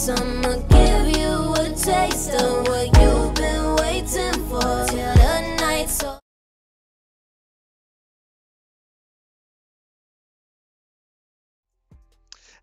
Valiance, I'ma give you a taste of what you've been waiting for till the night's over.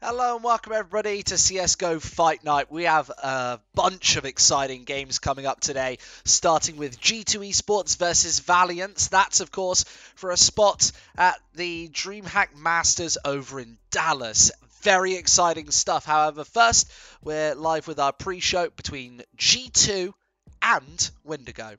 Hello and welcome everybody to CSGO Fight Night. We have a bunch of exciting games coming up today, starting with G2Esports versus Valiance. That's, of course, for a spot at the Dreamhack Masters over in Dallas. Very exciting stuff. However, first, we're live with our pre-show between G2 and Windigo.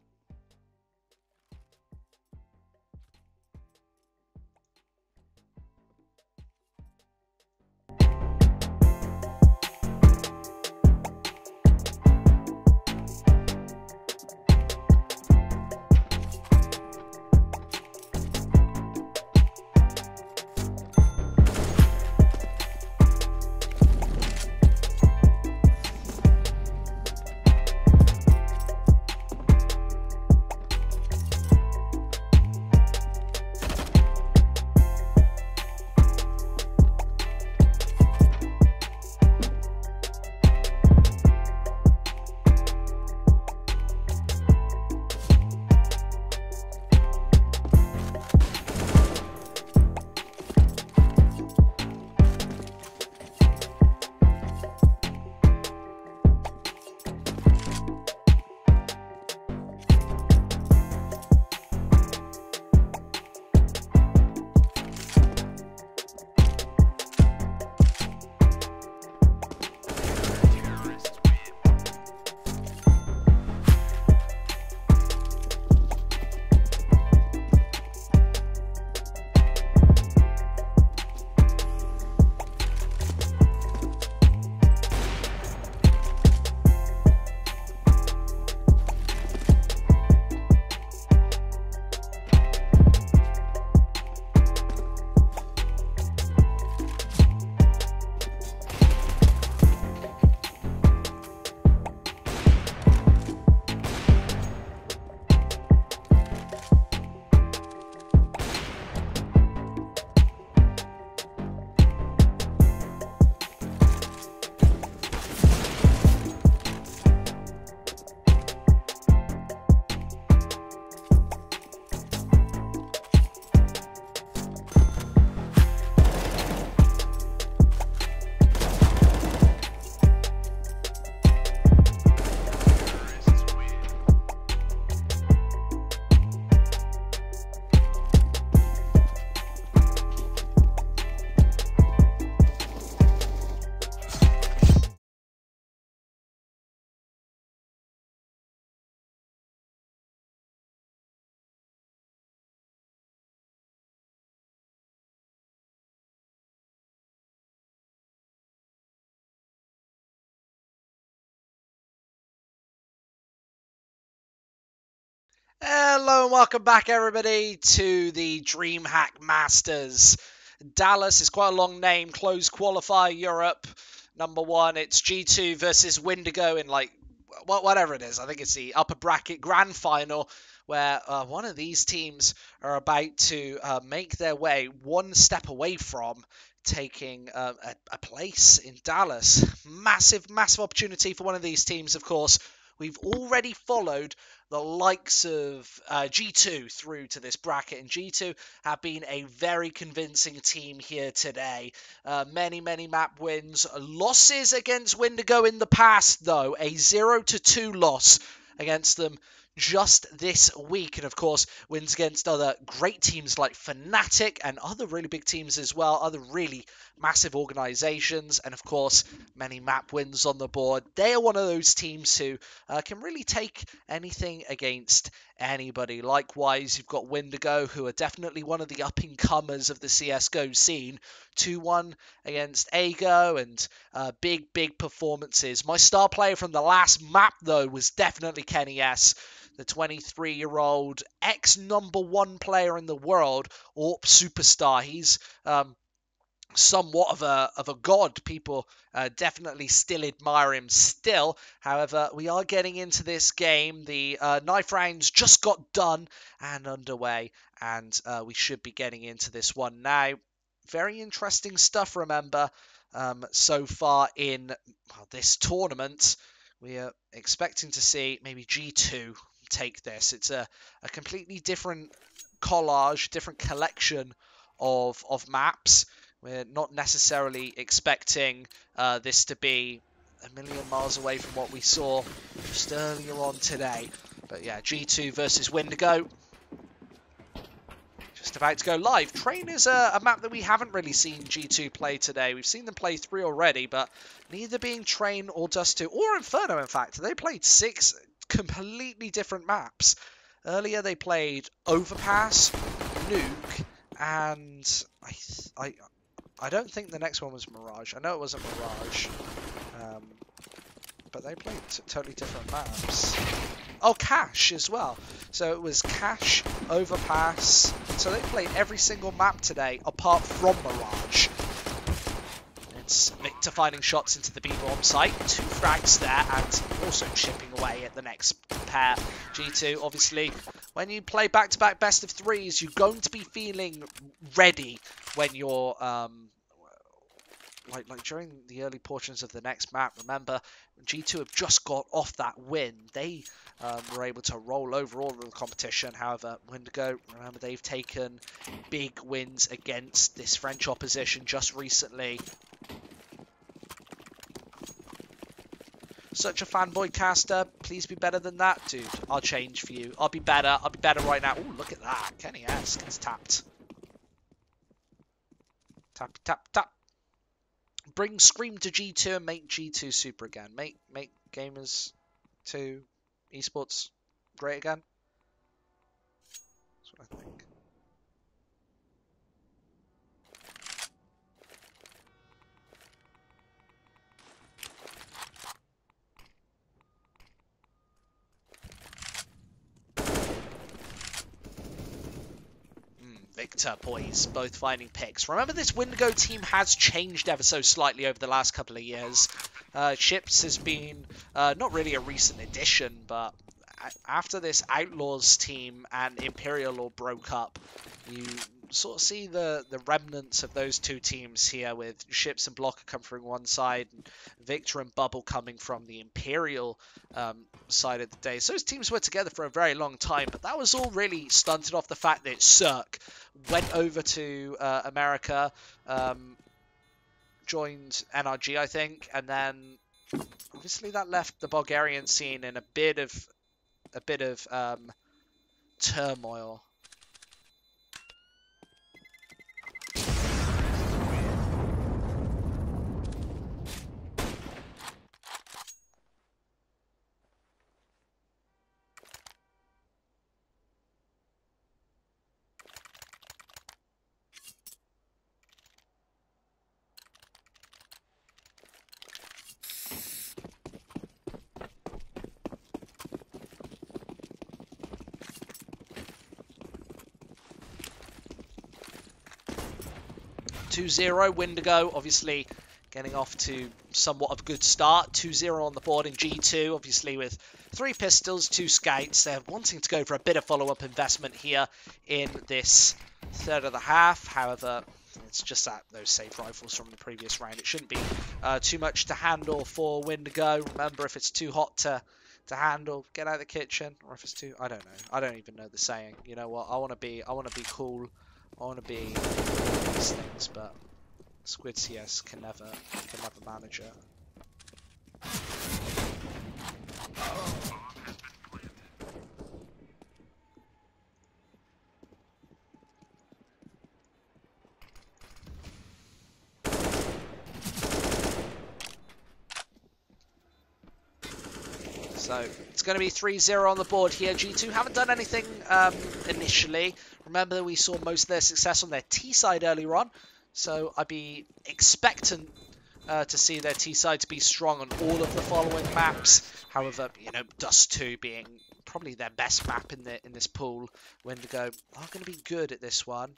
Hello and welcome back everybody to the Dreamhack Masters. Dallas is quite a long name, closed qualifier Europe. Number one, it's G2 versus Windigo in whatever it is. I think it's the upper bracket grand final where one of these teams are about to make their way one step away from taking a place in Dallas. Massive opportunity for one of these teams, of course. We've already followed the likes of G2 through to this bracket, and G2 have been a very convincing team here today. Many map wins. Losses against Windigo in the past, though. A 0-2 loss against them just this week, and of course wins against other great teams like Fnatic and other really big teams as well, other really massive organizations, and of course many map wins on the board. They are one of those teams who can really take anything against anybody. Likewise, you've got Windigo, who are definitely one of the up-and-comers of the CSGO scene. 2-1 against Ago, and big performances. My star player from the last map, though, was definitely Kenny S, the 23-year-old ex-number one player in the world, AWP superstar. He's somewhat of a god. People definitely still admire him still. However, we are getting into this game. The knife rounds just got done and underway, and we should be getting into this one now. Very interesting stuff, remember. so far in this tournament. We are expecting to see maybe G2 take this. It's a completely different collage, different collection of maps. We're not necessarily expecting this to be a million miles away from what we saw just earlier on today. But yeah, G2 versus Windigo. Just about to go live. Train is a map that we haven't really seen G2 play today. We've seen them play 3 already, but neither being Train or Dust 2, or Inferno, in fact, they played 6 completely different maps. Earlier they played Overpass, Nuke, and I don't think the next one was Mirage. I know it wasn't Mirage, but they played totally different maps. Oh, Cache as well. So it was Cache, Overpass. So they played every single map today apart from Mirage. It's Victor finding shots into the B-bomb site. 2 frags there and also chipping away at the next pair. G2, obviously, when you play back-to-back best of 3s, you're going to be feeling ready when you're... Like during the early portions of the next map. Remember, G2 have just got off that win. They were able to roll over all of the competition. However, Windigo, remember, they've taken big wins against this French opposition just recently. Such a fanboy caster. Please be better than that, dude. I'll change for you. I'll be better. I'll be better right now. Ooh, look at that. Kenny S gets tapped. Tap, tap, tap. Bring Scream to G2 and make G2 super again. Make Gamers 2 Esports great again. That's what I think. Victor, boys, both finding picks. Remember, this Windigo team has changed ever so slightly over the last couple of years. Chips has been not really a recent addition, but after this Outlaws team and Imperial all broke up, you sort of see the remnants of those 2 teams here, with Ships and Blocker coming from one side, and Victor and Bubble coming from the Imperial side of the day. So those teams were together for a very long time, but that was all really stunted off the fact that Cirque went over to America, joined NRG, I think, and then obviously that left the Bulgarian scene in a bit of turmoil. (2-0) Windigo, obviously getting off to somewhat of a good start. 2-0 on the board in G2, obviously with 3 pistols, 2 scouts. They're wanting to go for a bit of follow-up investment here in this third of the half. However, it's just that those safe rifles from the previous round. It shouldn't be too much to handle for Windigo. Remember, if it's too hot to handle, get out of the kitchen. Or if it's too, I don't know. I don't even know the saying. You know what? I want to be cool. I want to be these things, but Squid CS can never manage it. So it's going to be 3-0 on the board here. G2 haven't done anything initially. Remember, we saw most of their success on their T side earlier on. So I'd be expectant to see their T side to be strong on all of the following maps. However, you know, Dust 2 being probably their best map in this pool. Windigo are going to be good at this one.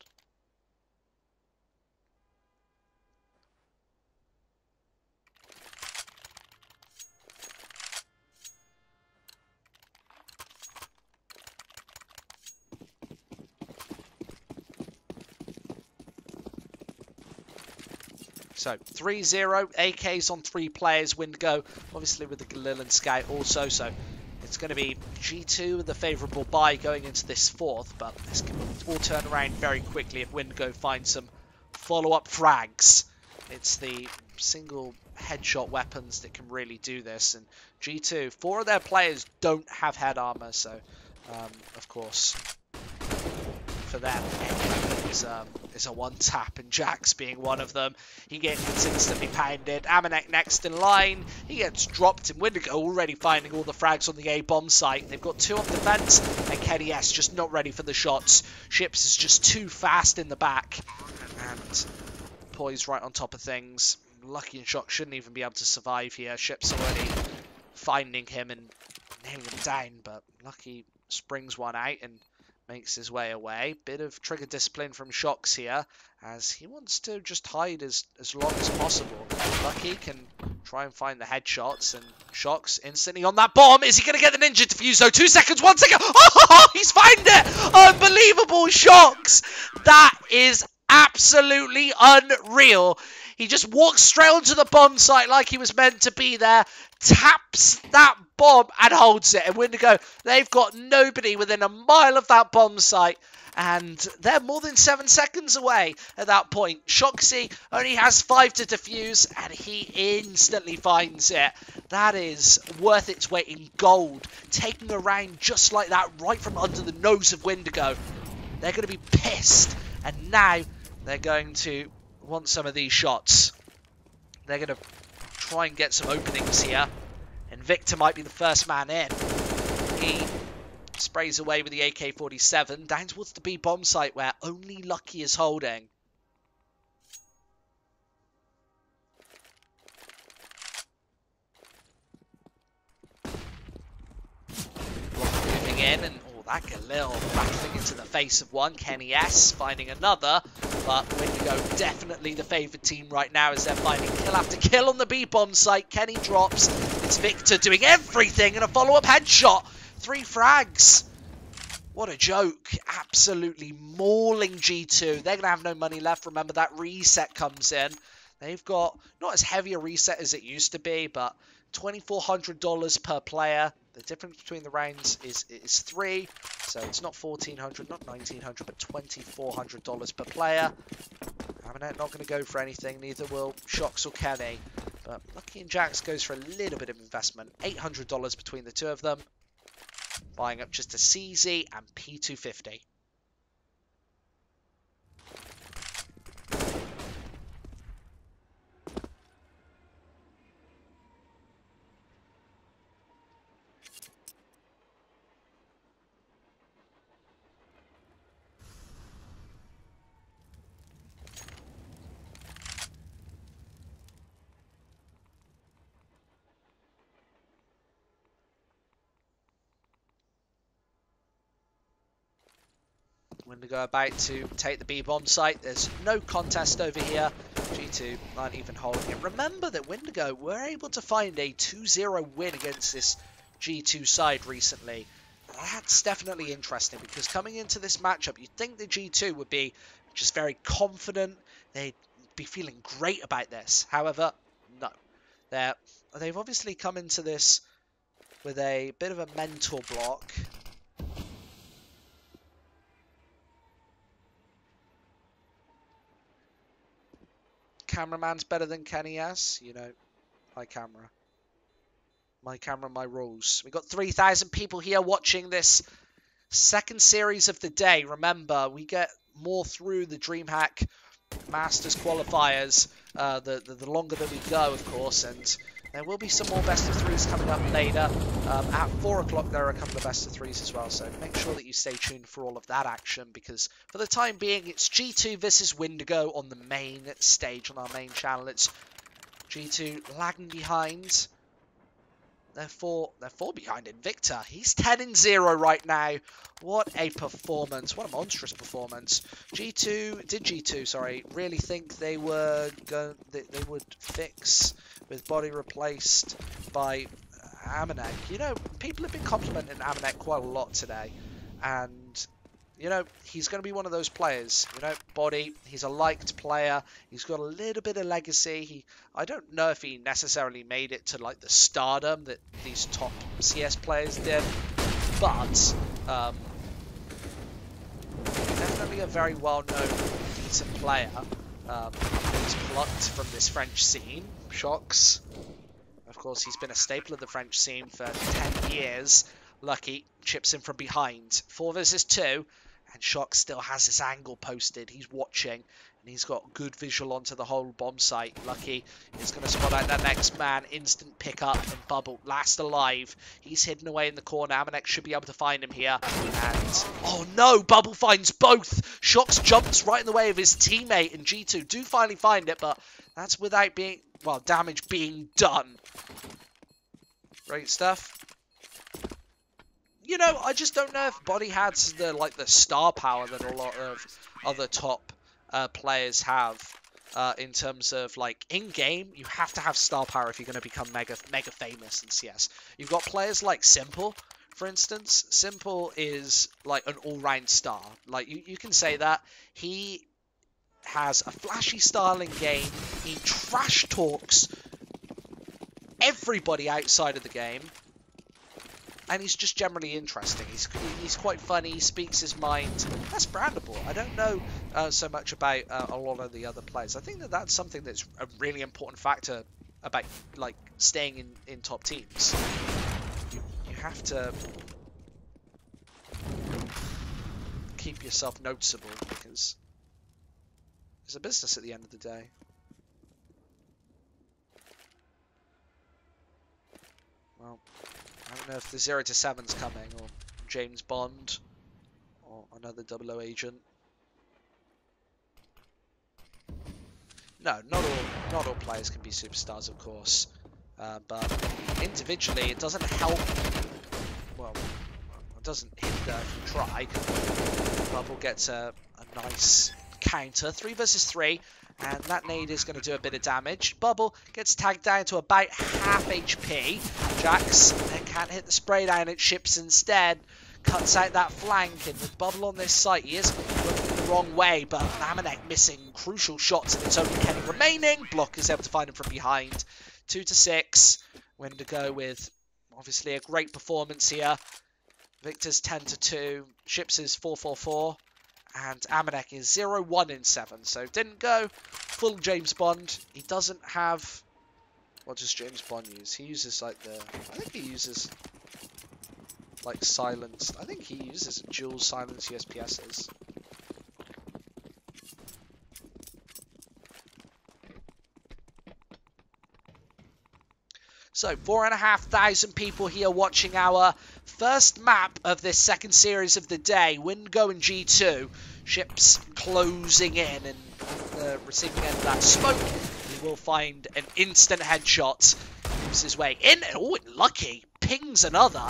So 3-0, AKs on 3 players, Windigo, obviously with the Galil Scout also, so it's going to be G2 with the favourable buy going into this 4th, but this can all turn around very quickly if Windigo finds some follow-up frags. It's the single headshot weapons that can really do this, and G2, 4 of their players don't have head armor, so of course for them is a one-tap, and Jax being one of them. He gets instantly pounded. Amanek next in line. He gets dropped, and Windigo already finding all the frags on the A-bomb site. They've got 2 on defense, and Kenny S just not ready for the shots. Ships is just too fast in the back, and poised right on top of things. Lucky and Shock shouldn't even be able to survive here. Ships already finding him and nailing him down, but Lucky springs one out and makes his way away. Bit of trigger discipline from Shocks here, as he wants to just hide as long as possible. Lucky can try and find the headshots, and Shocks instantly on that bomb. Is he going to get the ninja defuse though? 2 seconds, 1 second. Oh, he's found it! Unbelievable, Shocks! That is absolutely unreal. He just walks straight onto the bomb site like he was meant to be there, taps that bomb and holds it. And Windigo, they've got nobody within a mile of that bomb site, and they're more than 7 seconds away at that point. Shoxy only has 5 to defuse, and he instantly finds it. That is worth its weight in gold. Taking a round just like that right from under the nose of Windigo. They're going to be pissed, and now they're going to want some of these shots. They're going to try and get some openings here, and Victor might be the first man in. He sprays away with the AK-47 down towards the B bomb site where only Lucky is holding. Moving in, and that Galil battling into the face of one. Kenny S finding another, but Windigo definitely the favoured team right now as they're finding kill after kill on the B-bomb site. Kenny drops. It's Victor doing everything and a follow-up headshot. 3 frags. What a joke. Absolutely mauling G2. They're going to have no money left. Remember, that reset comes in. They've got not as heavy a reset as it used to be, but $2,400 per player. The difference between the rounds is 3, so it's not $1,400, not $1,900, but $2,400 per player. I'm not going to go for anything, neither will Shocks or Kenny. But Lucky and Jax goes for a little bit of investment, $800 between the 2 of them, buying up just a CZ and P250. Windigo about to take the B-bomb site. There's no contest over here. G2 aren't even holding it. Remember that Windigo were able to find a 2-0 win against this G2 side recently. That's definitely interesting, because coming into this matchup, you'd think the G2 would be just very confident. They'd be feeling great about this. However, no. They've obviously come into this with a bit of a mental block. Cameraman's better than Kenny S. You know, my camera. My camera, my rules. We've got 3,000 people here watching this second series of the day. Remember, we get more through the Dreamhack Masters qualifiers the longer that we go, of course, and there will be some more best of 3s coming up later. At 4 o'clock there are a couple of best of 3s as well, so make sure that you stay tuned for all of that action, because for the time being it's G2 versus Windigo on the main stage on our main channel. It's G2 lagging behind. They're 4 behind in Victor. He's 10-0 right now. What a performance. What a monstrous performance. G2 really think they were they would fix with body replaced by Amanek. You know, people have been complimenting Amanek quite a lot today, and you know, he's going to be one of those players. You know, Body, he's a liked player. He's got a little bit of legacy. I don't know if he necessarily made it to, like, the stardom that these top CS players did. But, definitely a very well-known, decent player. He's plucked from this French scene. Shocks. Of course, he's been a staple of the French scene for 10 years. Lucky chips in from behind. 4 versus 2. And Shock still has this angle posted. He's watching. And he's got good visual onto the whole bomb site. Lucky is going to spot out that next man. Instant pick up. And Bubble last alive. He's hidden away in the corner. Amanek should be able to find him here. And oh no! Bubble finds both. Shock's jumps right in the way of his teammate. And G2 do finally find it. But that's without being... well, damage being done. Great stuff. You know, I just don't know if Body has the star power that a lot of other top players have in terms of, like, in-game. You have to have star power if you're going to become mega famous in CS. You've got players like Simple, for instance. Simple is, like, an all-round star. Like, you can say that. He has a flashy style in game. He trash talks everybody outside of the game. And he's just generally interesting. He's quite funny. He speaks his mind. That's brandable. I don't know so much about a lot of the other players. I think that that's something that's a really important factor about, like, staying in top teams. You have to keep yourself noticeable because it's a business at the end of the day. Well, I don't know if the 0 to 7's coming, or James Bond, or another 00 agent. No, not all players can be superstars, of course. But individually, it doesn't help. Well, it doesn't hinder if you try. Bubble gets a nice counter, 3 versus 3. And that nade is going to do a bit of damage. Bubble gets tagged down to about half HP. Jax then can't hit the spray down. It ships instead. Cuts out that flank. And with Bubble on this site, he is looking the wrong way. But Amanek missing crucial shots. And it's only Kenny remaining. Block is able to find him from behind. 2 to 6. Windigo with obviously a great performance here. Victor's 10 to 2. Ships is 4-4-4. And Amanek is 0-1 in 7, so didn't go full James Bond. He doesn't have... what does James Bond use? He uses, like, the... I think he uses, like, silenced... I think he uses dual silence USPSs. So, 4,500 people here watching our first map of this second series of the day. Windigo and G2. Ships closing in and the receiving end of that smoke. He will find an instant headshot. Moves his way in. Oh, Lucky pings another.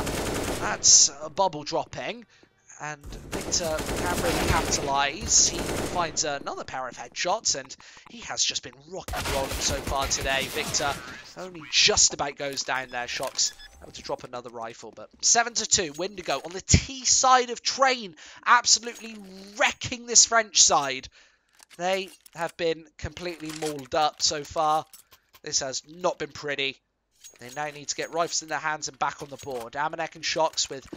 That's a bubble dropping. And Victor can really capitalise. He finds another pair of headshots, and he has just been rock and rolling so far today. Victor only just about goes down there. Shocks able to drop another rifle, but 7 to 2. Windigo on the T side of train, absolutely wrecking this French side. They have been completely mauled up so far. This has not been pretty. They now need to get rifles in their hands and back on the board. Amanek and Shocks with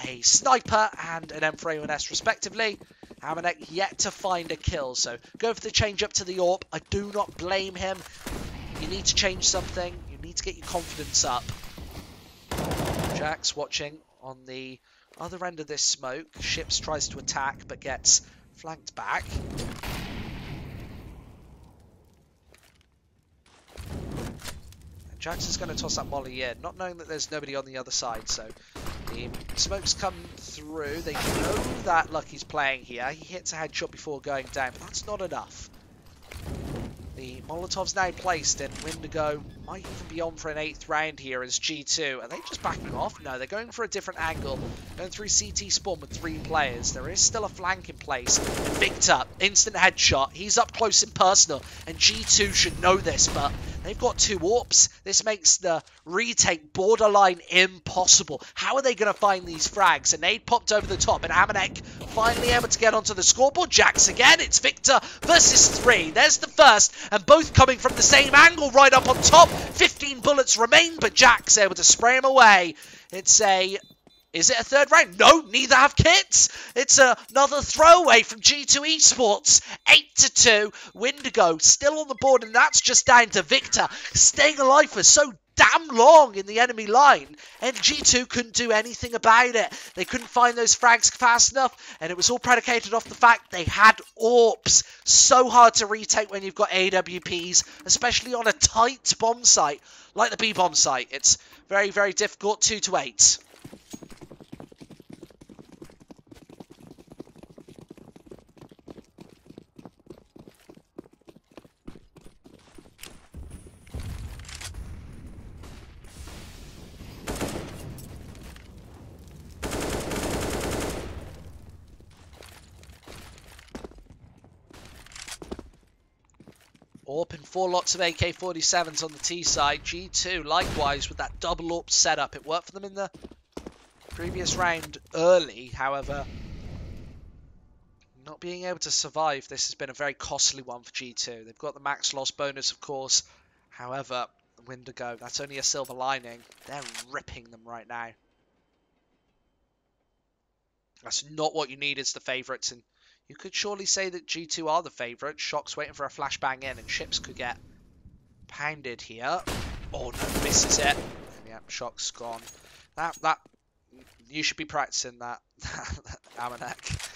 a sniper and an M4A1S respectively. Amanek yet to find a kill, so go for the change up to the AWP. I do not blame him. You need to change something. You need to get your confidence up. Jax watching on the other end of this smoke. Ships tries to attack but gets flanked back. Jax is going to toss that molly in, not knowing that there's nobody on the other side, so the smokes come through. They know that Lucky's playing here. He hits a headshot before going down, but that's not enough. The Molotov's now placed, and Windigo might even be on for an 8th round here as G2. Are they just backing off? No, they're going for a different angle. Going through CT spawn with 3 players. There is still a flank in place. And Victor, instant headshot. He's up close and personal, and G2 should know this, but They've got 2 AWPs. This makes the retake borderline impossible. How are they going to find these frags? A nade popped over the top, and Amanek finally able to get onto the scoreboard. Jax again. It's Victor versus 3. There's the first, and both coming from the same angle right up on top. 15 bullets remain, but Jax able to spray him away. It's a... Is it a 3rd round? No, neither have kits. It's another throwaway from G2Esports. 8-2. Windigo still on the board, and that's just down to Victor staying alive for so damn long in the enemy line. And G2 couldn't do anything about it. They couldn't find those frags fast enough, and it was all predicated off the fact they had AWPs. So hard to retake when you've got AWPs, especially on a tight bomb site like the B bomb site. It's very, very difficult. 2-8. AWP and 4 lots of AK-47s on the T side. G2, likewise, with that double AWP setup. It worked for them in the previous round early. However, not being able to survive, this has been a very costly one for G2. They've got the max loss bonus, of course. However, Windigo, that's only a silver lining. They're ripping them right now. That's not what you need as the favourites, and you could surely say that G2 are the favourite. Shock's waiting for a flashbang in, and Chips could get pounded here. Oh no, misses it. Yeah, Shock's gone. That you should be practicing that, Amanek.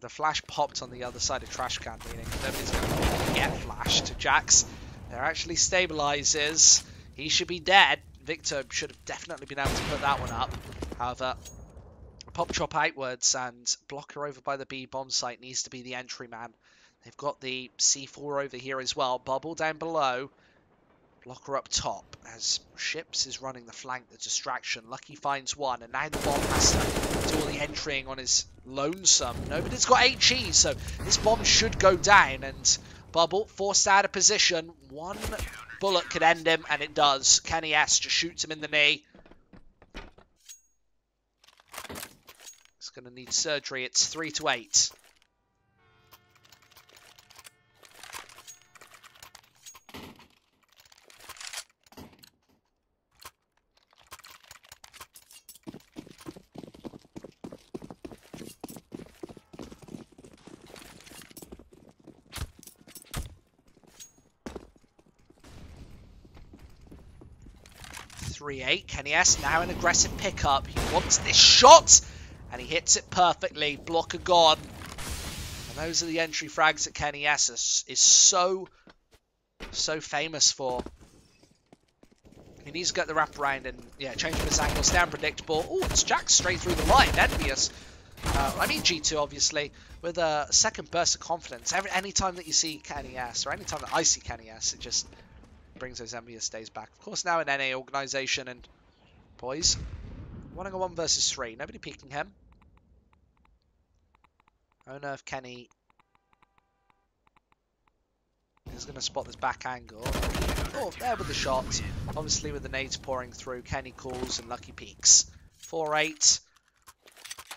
The flash popped on the other side of trash can, meaning nobody's going to get flashed to Jax. They're actually stabilizers. He should be dead. Victor should have definitely been able to put that one up. However, pop chop outwards, and blocker over by the B bomb site needs to be the entry man. They've got the C4 over here as well. Bubble down below. Blocker up top as Ships is running the flank, the distraction. Lucky finds one, and now the bomb has to do all the entering on his lonesome. Nobody's got HE, so this bomb should go down, and Bubble forced out of position. One bullet could end him, and it does. Kenny S just shoots him in the knee. It's going to need surgery. It's 3-8. Kenny S now an aggressive pickup. He wants this shot, and he hits it perfectly. Blocker gone. And those are the entry frags that Kenny S is so famous for. He needs to get the wraparound and, yeah, change his angle, stay unpredictable. Oh, it's Jax straight through the line. Envious. I mean G2, obviously, with a second burst of confidence. Anytime that you see Kenny S, or anytime that I see Kenny S, it just brings those envious days back. Of course, now an NA organization, and boys, 1-on-1 versus 3. Nobody peeking him. I don't know if Kenny is going to spot this back angle. Oh, there with the shot. Obviously, with the nades pouring through, Kenny calls and Lucky peeks. 4-8.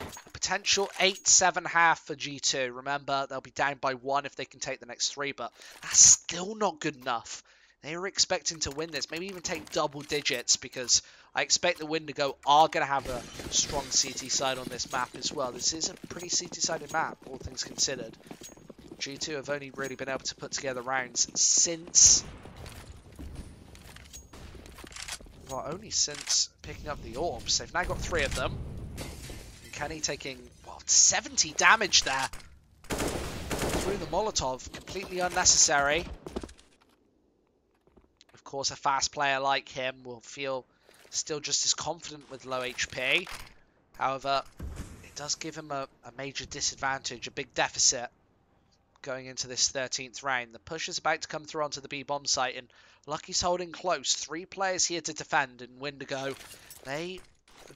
A potential 8-7 for G2. Remember, they'll be down by 1 if they can take the next 3, but that's still not good enough. They were expecting to win this, maybe even take double digits, because I expect the Windigo are going to have a strong CT side on this map as well. This is a pretty CT-sided map, all things considered. G2 have only really been able to put together rounds since... well, only since picking up the orbs. They've now got 3 of them. And Kenny taking, well, 70 damage there. Through the Molotov, completely unnecessary. Of course, a fast player like him will feel still just as confident with low HP. However, it does give him a major disadvantage, a big deficit going into this 13th round. The push is about to come through onto the B bomb site, and Lucky's holding close. 3 players here to defend, and Windigo, they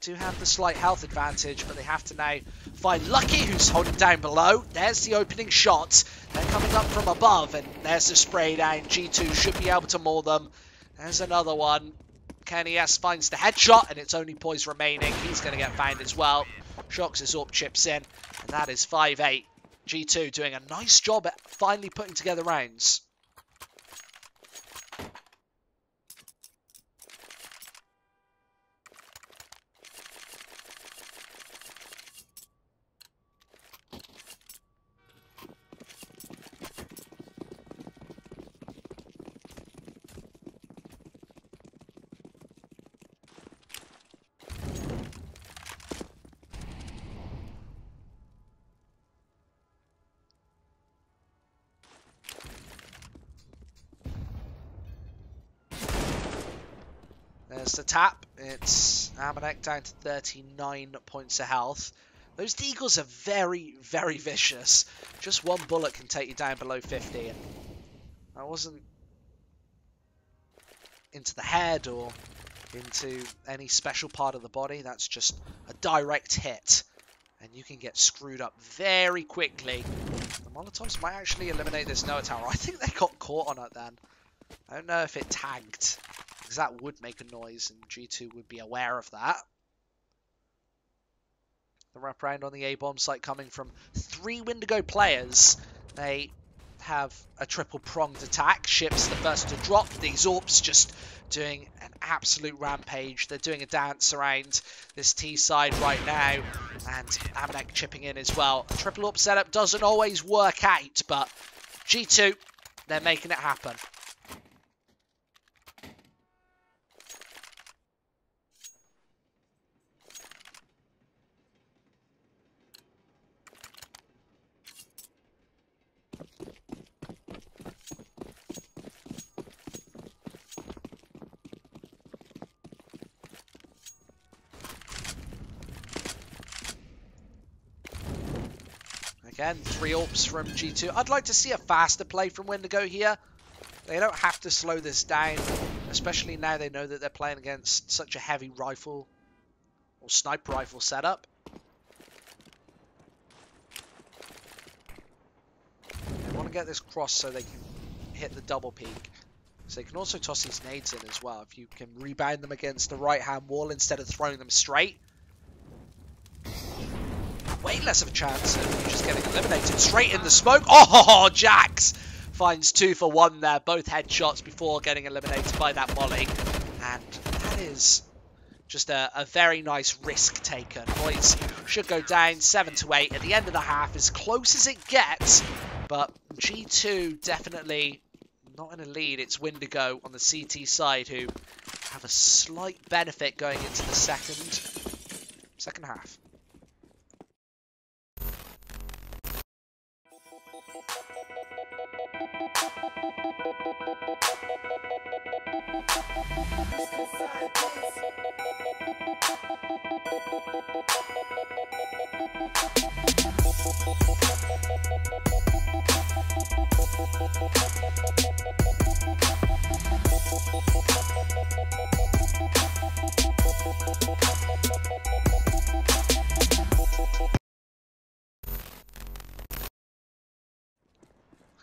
do have the slight health advantage, but they have to now find Lucky, who's holding down below. There's the opening shot. They're coming up from above, and there's the spray down. G2 should be able to maul them. There's another one. Kenny S finds the headshot, and it's only Poise remaining. He's going to get found as well. Shocks his AWP chips in, and that is 5-8. G2 doing a nice job at finally putting together rounds. There's the tap. It's Amanek down to 39 points of health. Those deagles are very, very vicious. Just one bullet can take you down below 50. And that wasn't into the head or into any special part of the body. That's just a direct hit. And you can get screwed up very quickly. The Molotovs might actually eliminate this Noah tower. I think they got caught on it then. I don't know if it tagged, because that would make a noise, and G2 would be aware of that. The wraparound on the A-bomb site coming from 3 Windigo players. They have a triple-pronged attack. Ship's the first to drop. These AWPs just doing an absolute rampage. They're doing a dance around this T side right now, and Amanek chipping in as well. A triple AWP setup doesn't always work out, but G2, they're making it happen. Again, 3 AWPs from G2. I'd like to see a faster play from Windigo here. They don't have to slow this down, especially now they know that they're playing against such a heavy rifle or sniper rifle setup. They want to get this cross so they can hit the double peak. So they can also toss these nades in as well. If you can rebound them against the right-hand wall instead of throwing them straight. Way less of a chance of just getting eliminated straight in the smoke. Oh, Jax finds 2 for 1 there. Both headshots before getting eliminated by that molly. And that is just a very nice risk taken. Points should go down 7-8 at the end of the half, as close as it gets. But G2 definitely not in a lead. It's Windigo on the CT side who have a slight benefit going into the second half.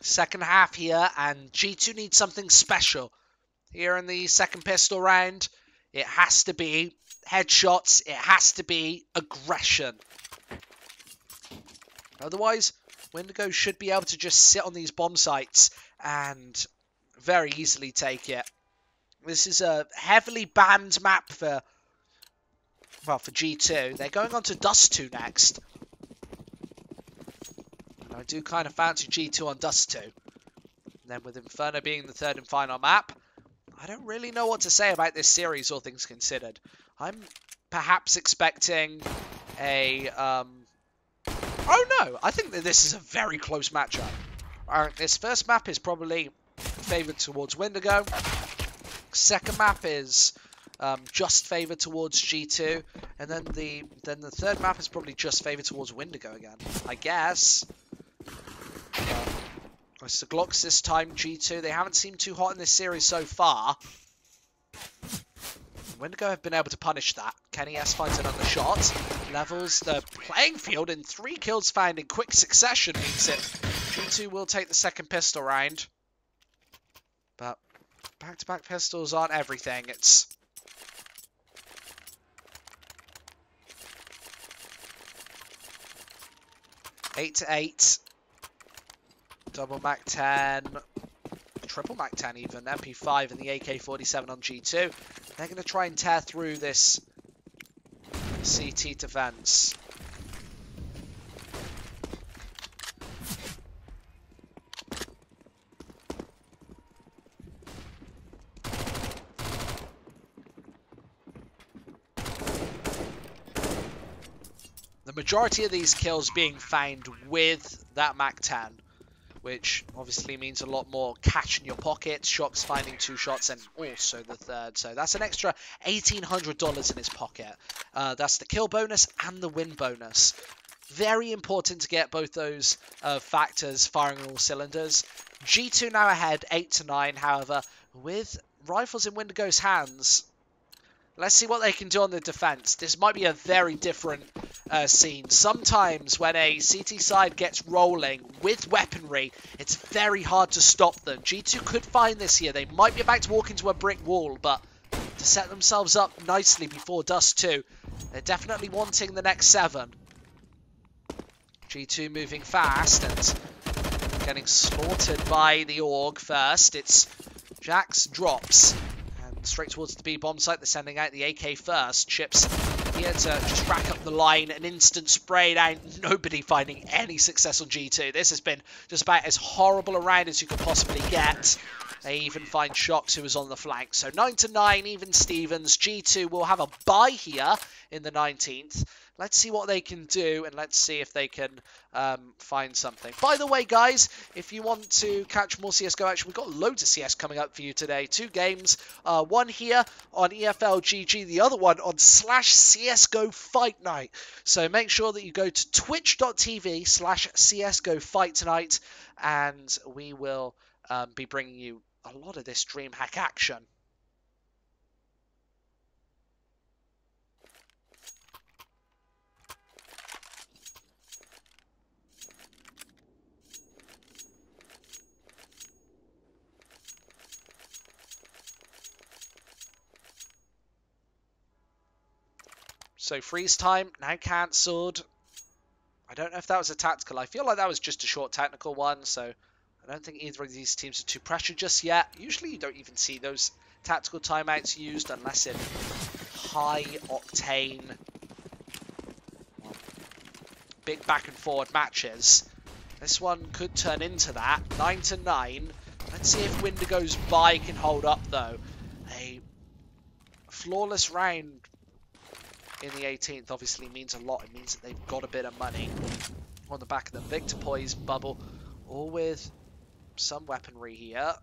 Second half here, and G2 needs something special. Here in the second pistol round, it has to be headshots, it has to be aggression. Otherwise, Windigo should be able to just sit on these bomb sites and very easily take it. This is a heavily banned map for G2. They're going on to Dust 2 next. I do kind of fancy G2 on Dust 2. And then with Inferno being the third and final map, I don't really know what to say about this series, all things considered. I'm perhaps expecting a... Oh no, I think that this is a very close matchup. This first map is probably favoured towards Windigo. Second map is just favoured towards G2. And then the third map is probably just favoured towards Windigo again, I guess. It's the Glocks this time, G2. They haven't seemed too hot in this series so far. Windigo have been able to punish that. Kenny S finds another shot. Levels the playing field, and 3 kills found in quick succession means that G2 will take the second pistol round. But back-to-back pistols aren't everything. It's... eight to 8. Double Mac 10. Triple Mac 10 even. MP5 and the AK-47 on G2. They're going to try and tear through this CT defense. The majority of these kills being found with that Mac 10, which obviously means a lot more cash in your pocket. Shox finding 2 shots and also the third. So that's an extra $1,800 in his pocket. That's the kill bonus and the win bonus. Very important to get both those factors firing on all cylinders. G2 now ahead, 8 to 9. However, with rifles in Windigo's hands, let's see what they can do on the defense. This might be a very different scene. Sometimes when a CT side gets rolling with weaponry, it's very hard to stop them. G2 could find this here. They might be about to walk into a brick wall, but to set themselves up nicely before Dust 2, they're definitely wanting the next 7. G2 moving fast and getting slaughtered by the AUG first. It's Jax drops. Straight towards the B bomb site. They're sending out the AK first. Chips here to just rack up the line. An instant spray down. Nobody finding any success on G2. This has been just about as horrible a round as you could possibly get. They even find Shox, who was on the flank. So 9 to 9, even Stevens. G2 will have a bye here in the 19th. Let's see what they can do, and let's see if they can find something. By the way, guys, if you want to catch more CSGO action, we've got loads of CS coming up for you today. 2 games, one here on EFL GG, the other one on /CSGO Fight Night. So make sure that you go to twitch.tv/CSGO Fight Tonight, and we will be bringing you a lot of this Dreamhack action. So freeze time now cancelled. I don't know if that was a tactical. I feel like that was just a short technical one, so I don't think either of these teams are too pressured just yet. Usually you don't even see those tactical timeouts used unless in high octane, big back and forward matches. This one could turn into that. 9 to 9. Let's see if Windigo's bye can hold up though. A flawless round in the 18th obviously means a lot. It means that they've got a bit of money on the back of them. Victor Poise, Bubble, all with some weaponry here.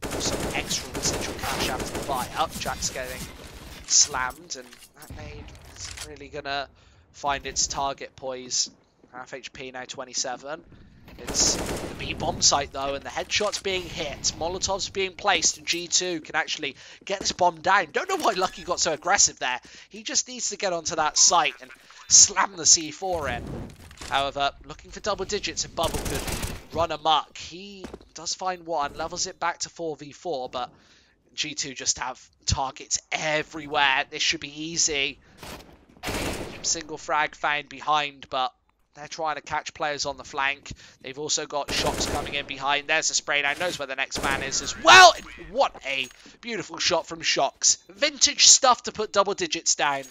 Some extra residual cash after the buy-up. Jack's getting slammed, and that nade isn't really going to find its target. Poise, half HP, now 27. It's the B bomb site though, and the headshots being hit. Molotovs being placed, and G2 can actually get this bomb down. Don't know why Lucky got so aggressive there. He just needs to get onto that site and slam the C4 in. However, looking for double digits, and Bubble could run amok. He does find one, levels it back to 4v4, but G2 just have targets everywhere. This should be easy. Single frag found behind, but they're trying to catch players on the flank. They've also got Shox coming in behind. There's a spray down. Knows where the next man is as well. What a beautiful shot from Shox. Vintage stuff to put double digits down.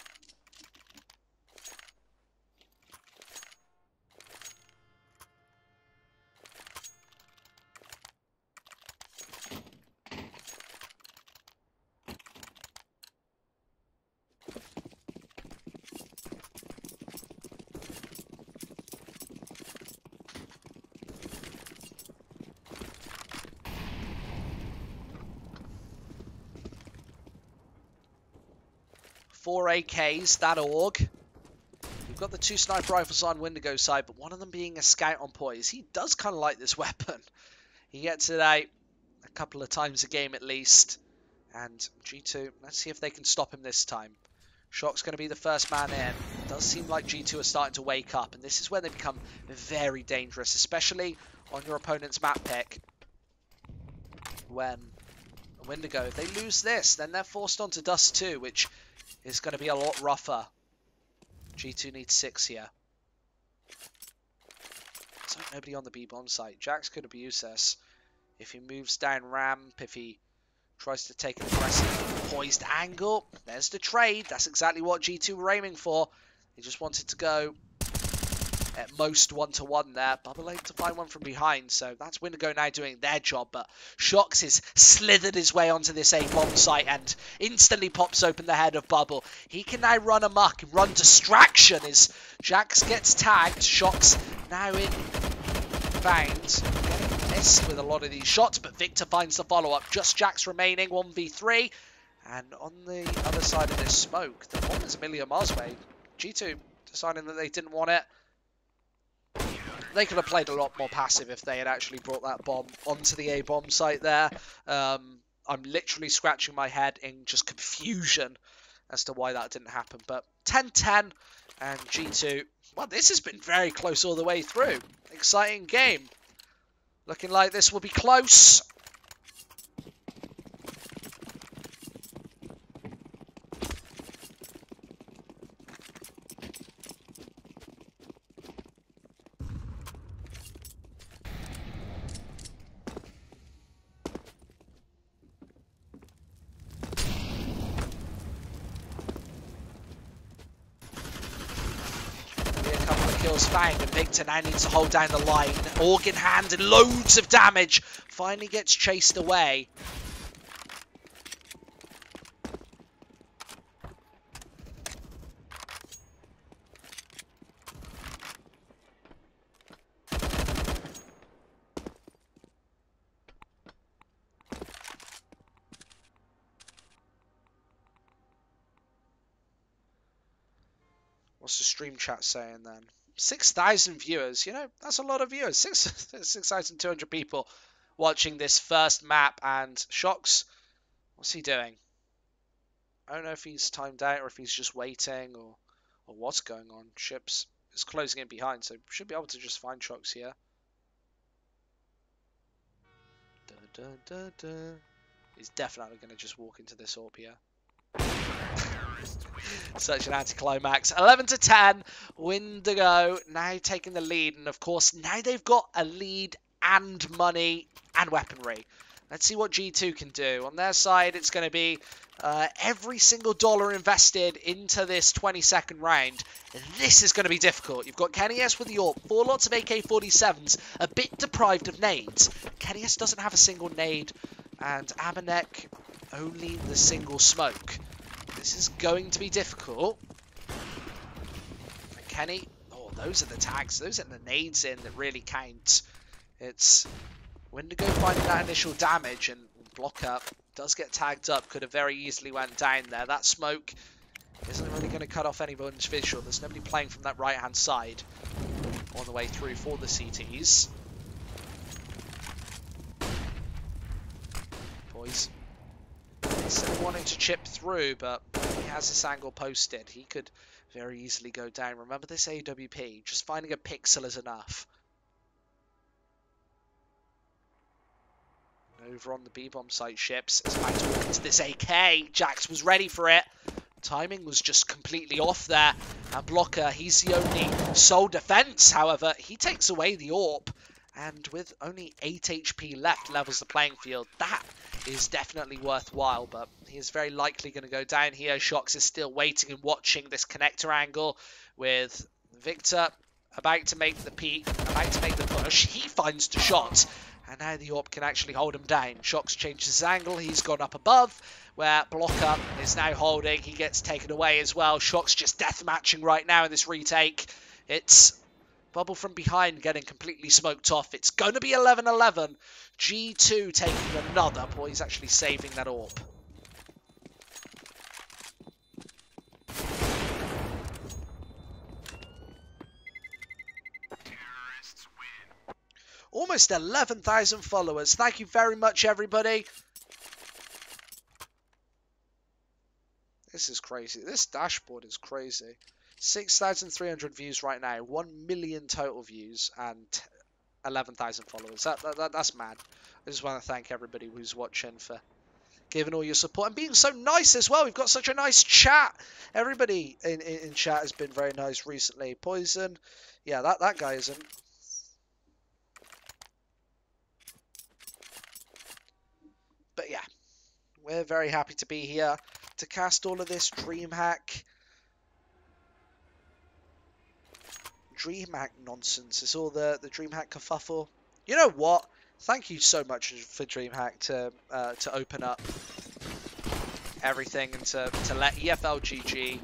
Four AKs, that AUG. We've got the 2 sniper rifles on Windigo's side, but one of them being a scout on Poise. He does kind of like this weapon. He gets it out a couple of times a game at least. And G2, let's see if they can stop him this time. Shock's going to be the first man in. It does seem like G2 are starting to wake up, and this is where they become very dangerous, especially on your opponent's map pick. When Windigo, if they lose this, then they're forced onto Dust 2, which is going to be a lot rougher. G2 needs 6 here. So nobody on the B-bomb site. Jax could abuse this. If he moves down ramp, if he tries to take an aggressive poised angle. There's the trade. That's exactly what G2 were aiming for. They just wanted to go at most 1-to-1 there. Bubble aimed to find one from behind. So that's Windigo now doing their job. But Shox has slithered his way onto this A-bomb site and instantly pops open the head of Bubble. He can now run amok and run distraction as Jax gets tagged. Shox now in bounds. Getting missed with a lot of these shots, but Victor finds the follow-up. Just Jax remaining, 1v3. And on the other side of this smoke, the bomb is a million miles away. G2 deciding that they didn't want it. They could have played a lot more passive if they had actually brought that bomb onto the A-bomb site there. I'm literally scratching my head in just confusion as to why that didn't happen. But 10-10 and G2... Well, this has been very close all the way through. Exciting game. Looking like this will be close. Kills Fang, and Victor now needs to hold down the line. Org in hand and loads of damage. Finally gets chased away. What's the stream chat saying then? 6,000 viewers, you know, that's a lot of viewers. 6,200 people watching this first map, and Shox, what's he doing? I don't know if he's timed out or if he's just waiting or what's going on. Ships is closing in behind, so should be able to just find Shox here. He's definitely going to just walk into this AWP here. Such an anticlimax. 11-10. Windigo now taking the lead. And of course, now they've got a lead and money and weaponry. Let's see what G2 can do. On their side, it's going to be every single dollar invested into this 22nd round. This is going to be difficult. You've got Kenny S with the AWP, 4 lots of AK-47s, a bit deprived of nades. Kenny S doesn't have a single nade, and Amanek only the single smoke. This is going to be difficult. Kenny, oh, those are the tags. Those are the nades in that really count. It's Windigo finding that initial damage, and Blocker does get tagged up. Could have very easily went down there. That smoke isn't really going to cut off anyone's visual. There's nobody playing from that right-hand side on the way through for the CTs. Boys. Still wanting to chip through, but he has this angle posted. He could very easily go down. Remember this AWP, just finding a pixel is enough. Over on the B-bomb site, Ships is about to walk into this AK. Jax was ready for it. Timing was just completely off there. And Blocker, he's the only sole defense. However, he takes away the AWP. And with only 8 HP left, levels the playing field. That is definitely worthwhile, but he is very likely going to go down here. Shox is still waiting and watching this connector angle with Victor about to make the peek, about to make the push. He finds the shot, and now the AWP can actually hold him down. Shox changes his angle. He's gone up above, where Blocker is now holding. He gets taken away as well. Shox just deathmatching right now in this retake. It's Bubble from behind getting completely smoked off. It's going to be 11-11. G2 taking another. Boy, he's actually saving that AWP. Almost 11,000 followers. Thank you very much, everybody. This is crazy. This dashboard is crazy. 6,300 views right now. 1 million total views and 11,000 followers. That's mad. I just want to thank everybody who's watching for giving all your support and being so nice as well. We've got such a nice chat. Everybody in chat has been very nice recently. Poison. Yeah, that guy isn't. But yeah, we're very happy to be here to cast all of this Dreamhack nonsense. It's all the Dreamhack kerfuffle. You know what? Thank you so much for Dreamhack to open up everything and to let EFL GG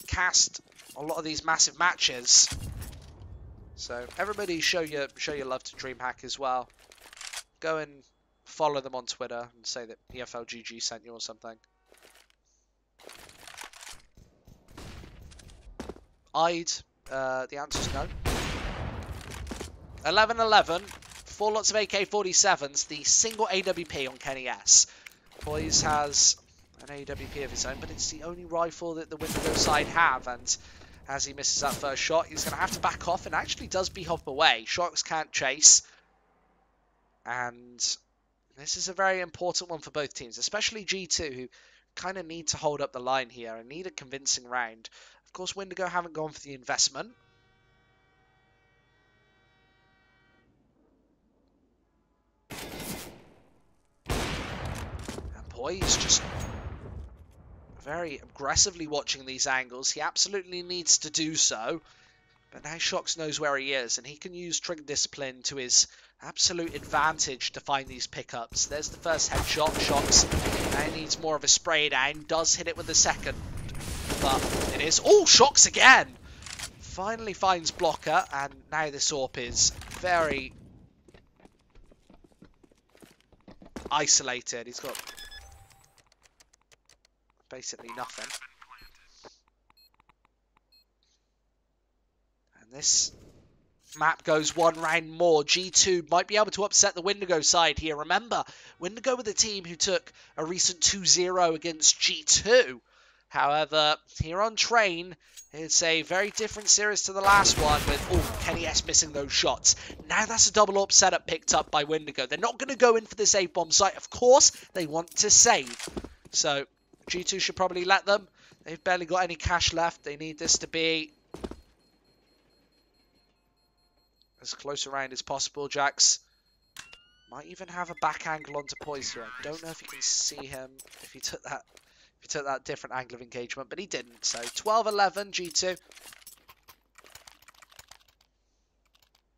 cast a lot of these massive matches. So everybody show your love to Dreamhack as well. Go and follow them on Twitter and say that EFL GG sent you or something. The answer's no. 11-11, 4 lots of AK-47s, the single AWP on Kenny S. Poise has an AWP of his own, but it's the only rifle that the Windigo side have, and as he misses that first shot, he's going to have to back off, and actually does B-hop away. Sharks can't chase, and this is a very important one for both teams, especially G2, who kind of need to hold up the line here and need a convincing round. Of course, Windigo haven't gone for the investment. And Poise just very aggressively watching these angles. He absolutely needs to do so. But now Shox knows where he is, and he can use trigger discipline to his absolute advantage to find these pickups. There's the first headshot. Shox now needs more of a spray down. Does hit it with the second. But it is... Oh, Shox again! Finally finds blocker, and now this AWP is very isolated. He's got basically nothing. And this map goes one round more. G2 might be able to upset the Windigo side here. Remember, Windigo were the team who took a recent 2-0 against G2. However, here on Train, it's a very different series to the last one with, oh, Kenny S missing those shots. Now that's a double AWP setup picked up by Windigo. They're not going to go in for this A-bomb site. Of course, they want to save. So, G2 should probably let them. They've barely got any cash left. They need this to be as close around as possible. Jax might even have a back angle onto Poise here. I don't know if you can see him, if he took that different angle of engagement, but he didn't. So 12-11 G2.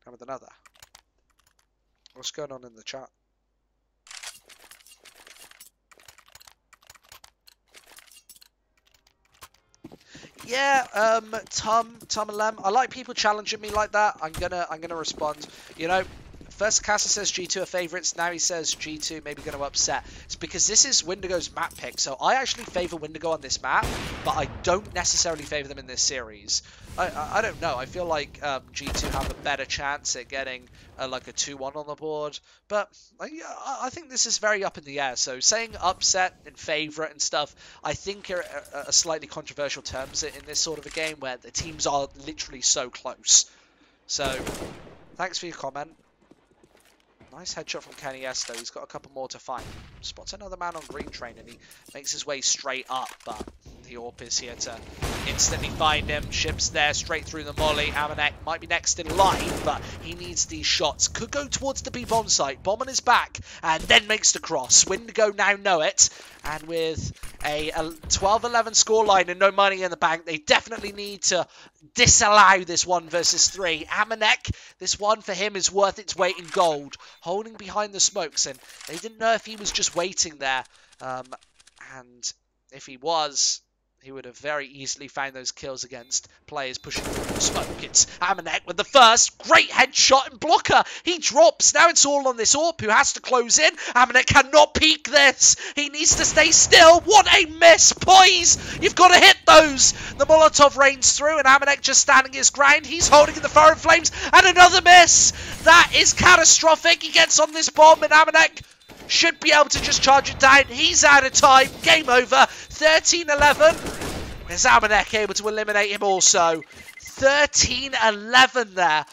And with another. What's going on in the chat? Yeah, Tom and Lem. I like people challenging me like that. I'm gonna respond. You know, first Casa says G2 are favourites. Now he says G2 maybe going to upset. It's because this is Windigo's map pick. So I actually favour Windigo on this map, but I don't necessarily favour them in this series. I don't know. I feel like G2 have a better chance at getting like a 2-1 on the board. But I think this is very up in the air. So saying upset and favourite and stuff, I think are slightly controversial terms in this sort of a game where the teams are literally so close. So thanks for your comment. Nice headshot from Kenny S, though. He's got a couple more to find. Spots another man on green train, and he makes his way straight up, but the AWP is here to instantly find him. Ships there, straight through the molly. Amanek might be next in line, but he needs these shots. Could go towards the B-bomb site. Bomb on his back, and then makes the cross. Windigo now know it, and with a 12-11 scoreline and no money in the bank, they definitely need to disallow this 1 versus 3. Amanek, this one for him is worth its weight in gold, holding behind the smokes, and they didn't know if he was just waiting there, and if he was, he would have very easily found those kills against players pushing through the smoke. It's Amanek with the first. Great headshot and blocker. He drops. Now it's all on this AWP who has to close in. Amanek cannot peek this. He needs to stay still. What a miss. Poise, you've got to hit those. The Molotov rains through and Amanek just standing his ground. He's holding in the fire and flames and another miss. That is catastrophic. He gets on this bomb and Amanek should be able to just charge it down. He's out of time. Game over. 13-11. Is Amanek able to eliminate him also? 13-11 there.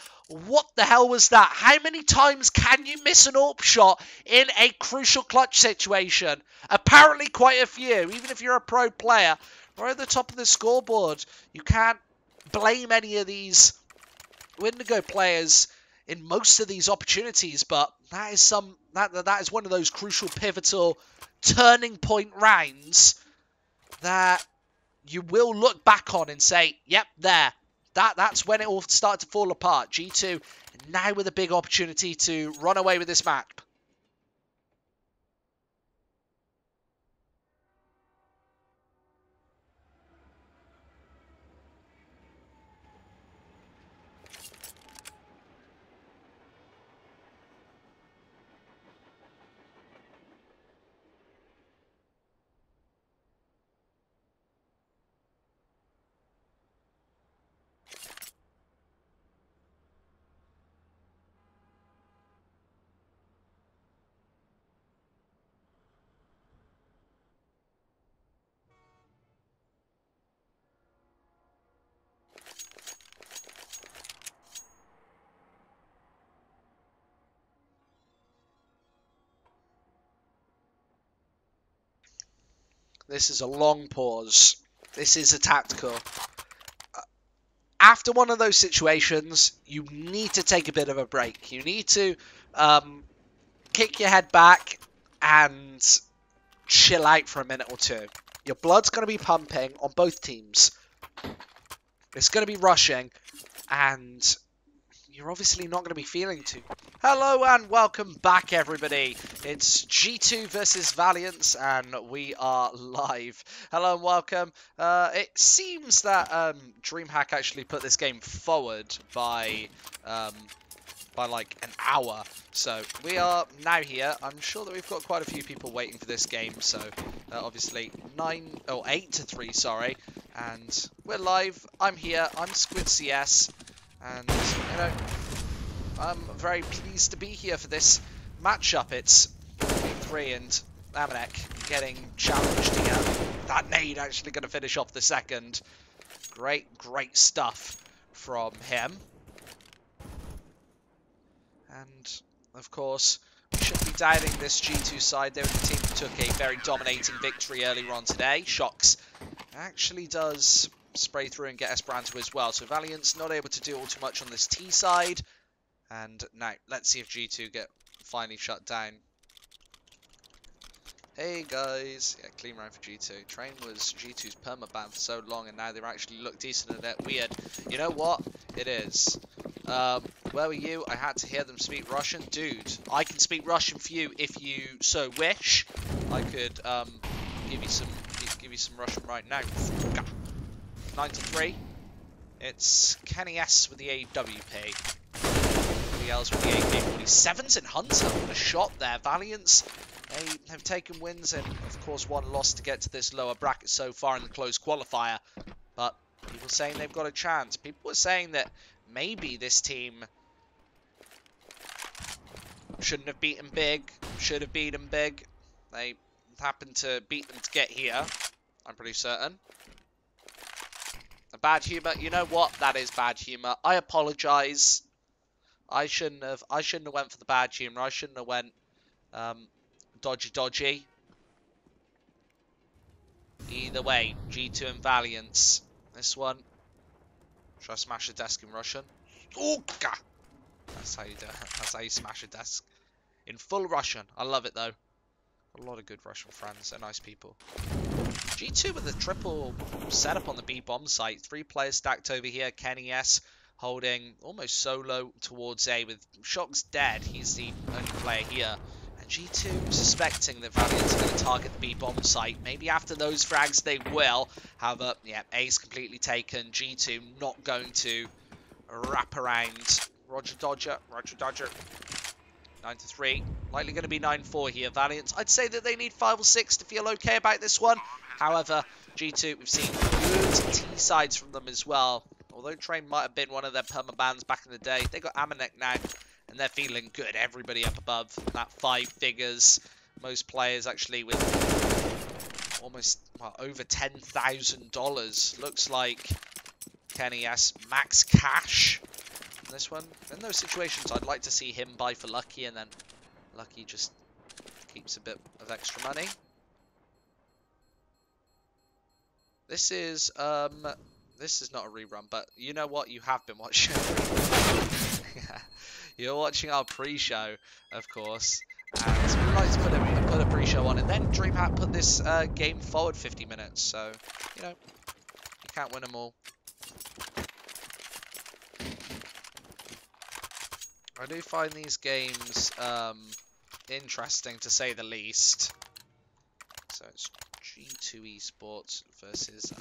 What the hell was that? How many times can you miss an AWP shot in a crucial clutch situation? Apparently quite a few, even if you're a pro player. Right at the top of the scoreboard. You can't blame any of these Windigo players in most of these opportunities, but that is that is one of those crucial, pivotal, turning point rounds that you will look back on and say, yep, there. That's when it will start to fall apart. G2 now with a big opportunity to run away with this map. This is a long pause. This is a tactical. After one of those situations, you need to take a bit of a break. You need to kick your head back and chill out for a minute or two. Your blood's going to be pumping on both teams. It's going to be rushing, and you're obviously not going to be feeling too. Hello and welcome back, everybody. It's G2 versus Valiance, and we are live. Hello and welcome. It seems that Dreamhack actually put this game forward by like an hour. So we are now here. I'm sure that we've got quite a few people waiting for this game. So obviously 8-3, sorry. And we're live. I'm here. I'm Squid CS. And, you know, I'm very pleased to be here for this matchup. It's 3 and Amanek getting challenged here. That nade actually going to finish off the second. Great stuff from him. And, of course, we should be downing this G2 side. They were the team who took a very dominating victory earlier on today. Shox actually does spray through and get Esperanto as well. So Valiance not able to do all too much on this T side. And now, let's see if G2 get finally shut down. Hey guys, yeah, clean round for G2. Train was G2's permaban for so long, and now they actually look decent at it. Weird. You know what? It is. Where were you? I had to hear them speak Russian. Dude, I can speak Russian for you if you so wish. I could give you some Russian right now. 93. It's Kenny S with the AWP. Everybody else with the AK-47s and Hunter. What a shot there. Valiance, they have taken wins and, of course, one loss to get to this lower bracket so far in the closed qualifier. But people saying they've got a chance. People are saying that maybe this team shouldn't have beaten big, should have beaten big. They happened to beat them to get here, I'm pretty certain. A bad humour. You know what? That is bad humour. I apologise. I shouldn't have went for the bad humour. I shouldn't have went dodgy. Either way, G2 and Valiance. This one. Should I smash a desk in Russian? Oh, God. That's how you do it. That's how you smash a desk. In full Russian. I love it, though. A lot of good Russian friends. They're nice people. G2 with a triple setup on the B bomb site. 3 players stacked over here. Kenny S holding almost solo towards A with Shox dead. He's the only player here. And G2 suspecting that Valiant's going to target the B bomb site. Maybe after those frags they will. However, yeah, A's completely taken. G2 not going to wrap around. Roger Dodger. 9-3. Likely going to be 9-4 here. Valiant, I'd say that they need 5 or 6 to feel okay about this one. However, G2, we've seen good T sides from them as well. Although Train might have been one of their permabans back in the day, they got Amanek now, and they're feeling good. Everybody up above that 5 figures. most players actually with almost over $10,000. Looks like Kenny S max cash in this one. In those situations, I'd like to see him buy for Lucky, and then Lucky just keeps a bit of extra money. This is not a rerun, but you know what? You have been watching. Yeah, you're watching our pre-show, of course. And we like to put a pre-show on, and then Dreamhack put this game forward 50 minutes. So, you know, you can't win them all. I do find these games interesting, to say the least. So it's G2Esports versus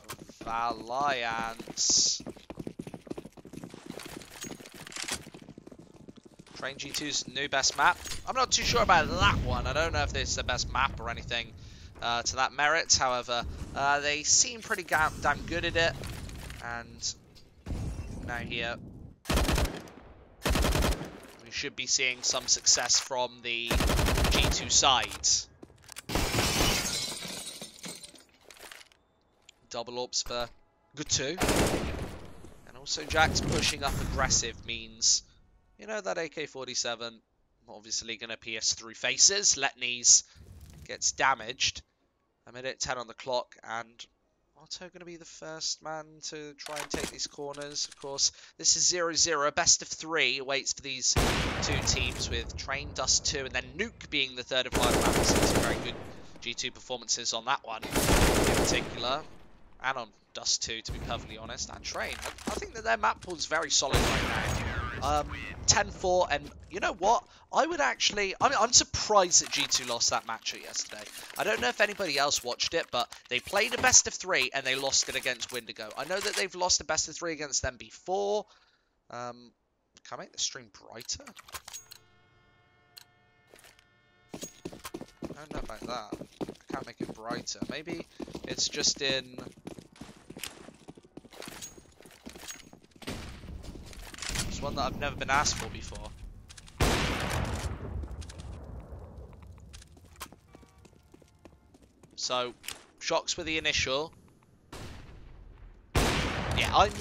Valiance. Train G2's new best map. I'm not too sure about that one. I don't know if this is the best map or anything to that merit. However, they seem pretty damn good at it. And now here, we should be seeing some success from the G2 side. Double orbs for G2. And also Jack's pushing up aggressive means, you know, that AK-47 obviously going to pierce through faces. Letney's gets damaged. A minute 10 on the clock, and Otto going to be the first man to try and take these corners. Of course, this is 0-0. Best of 3 awaits for these two teams, with Train, Dust 2, and then Nuke being the third of 5 maps. Some very good G2 performances on that one in particular. And on Dust 2, to be perfectly honest, and Train. I think that their map pool is very solid right now. 10-4, and you know what? I mean, I'm surprised that G2 lost that matchup yesterday. I don't know if anybody else watched it, but they played a best of 3 and they lost it against Windigo. I know that they've lost a best of 3 against them before. Can I make the stream brighter? I don't know about that. I can't make it brighter. Maybe it's just in... It's one that I've never been asked for before. So, shocks with the initial. Yeah, I'm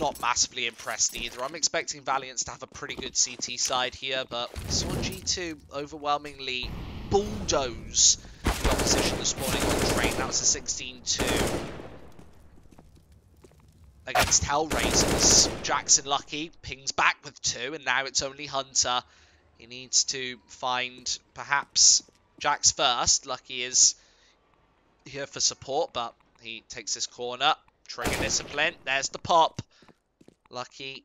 not massively impressed either. I'm expecting Valiance to have a pretty good CT side here, but saw G2 overwhelmingly bulldoze the opposition this morning on Train. That was a 16-2 against Hellraisers. Jackson Lucky pings back with 2, and now it's only Hunter. He needs to find perhaps Jax first. Lucky is here for support, but he takes this corner. Trigger discipline. There's the pop. Lucky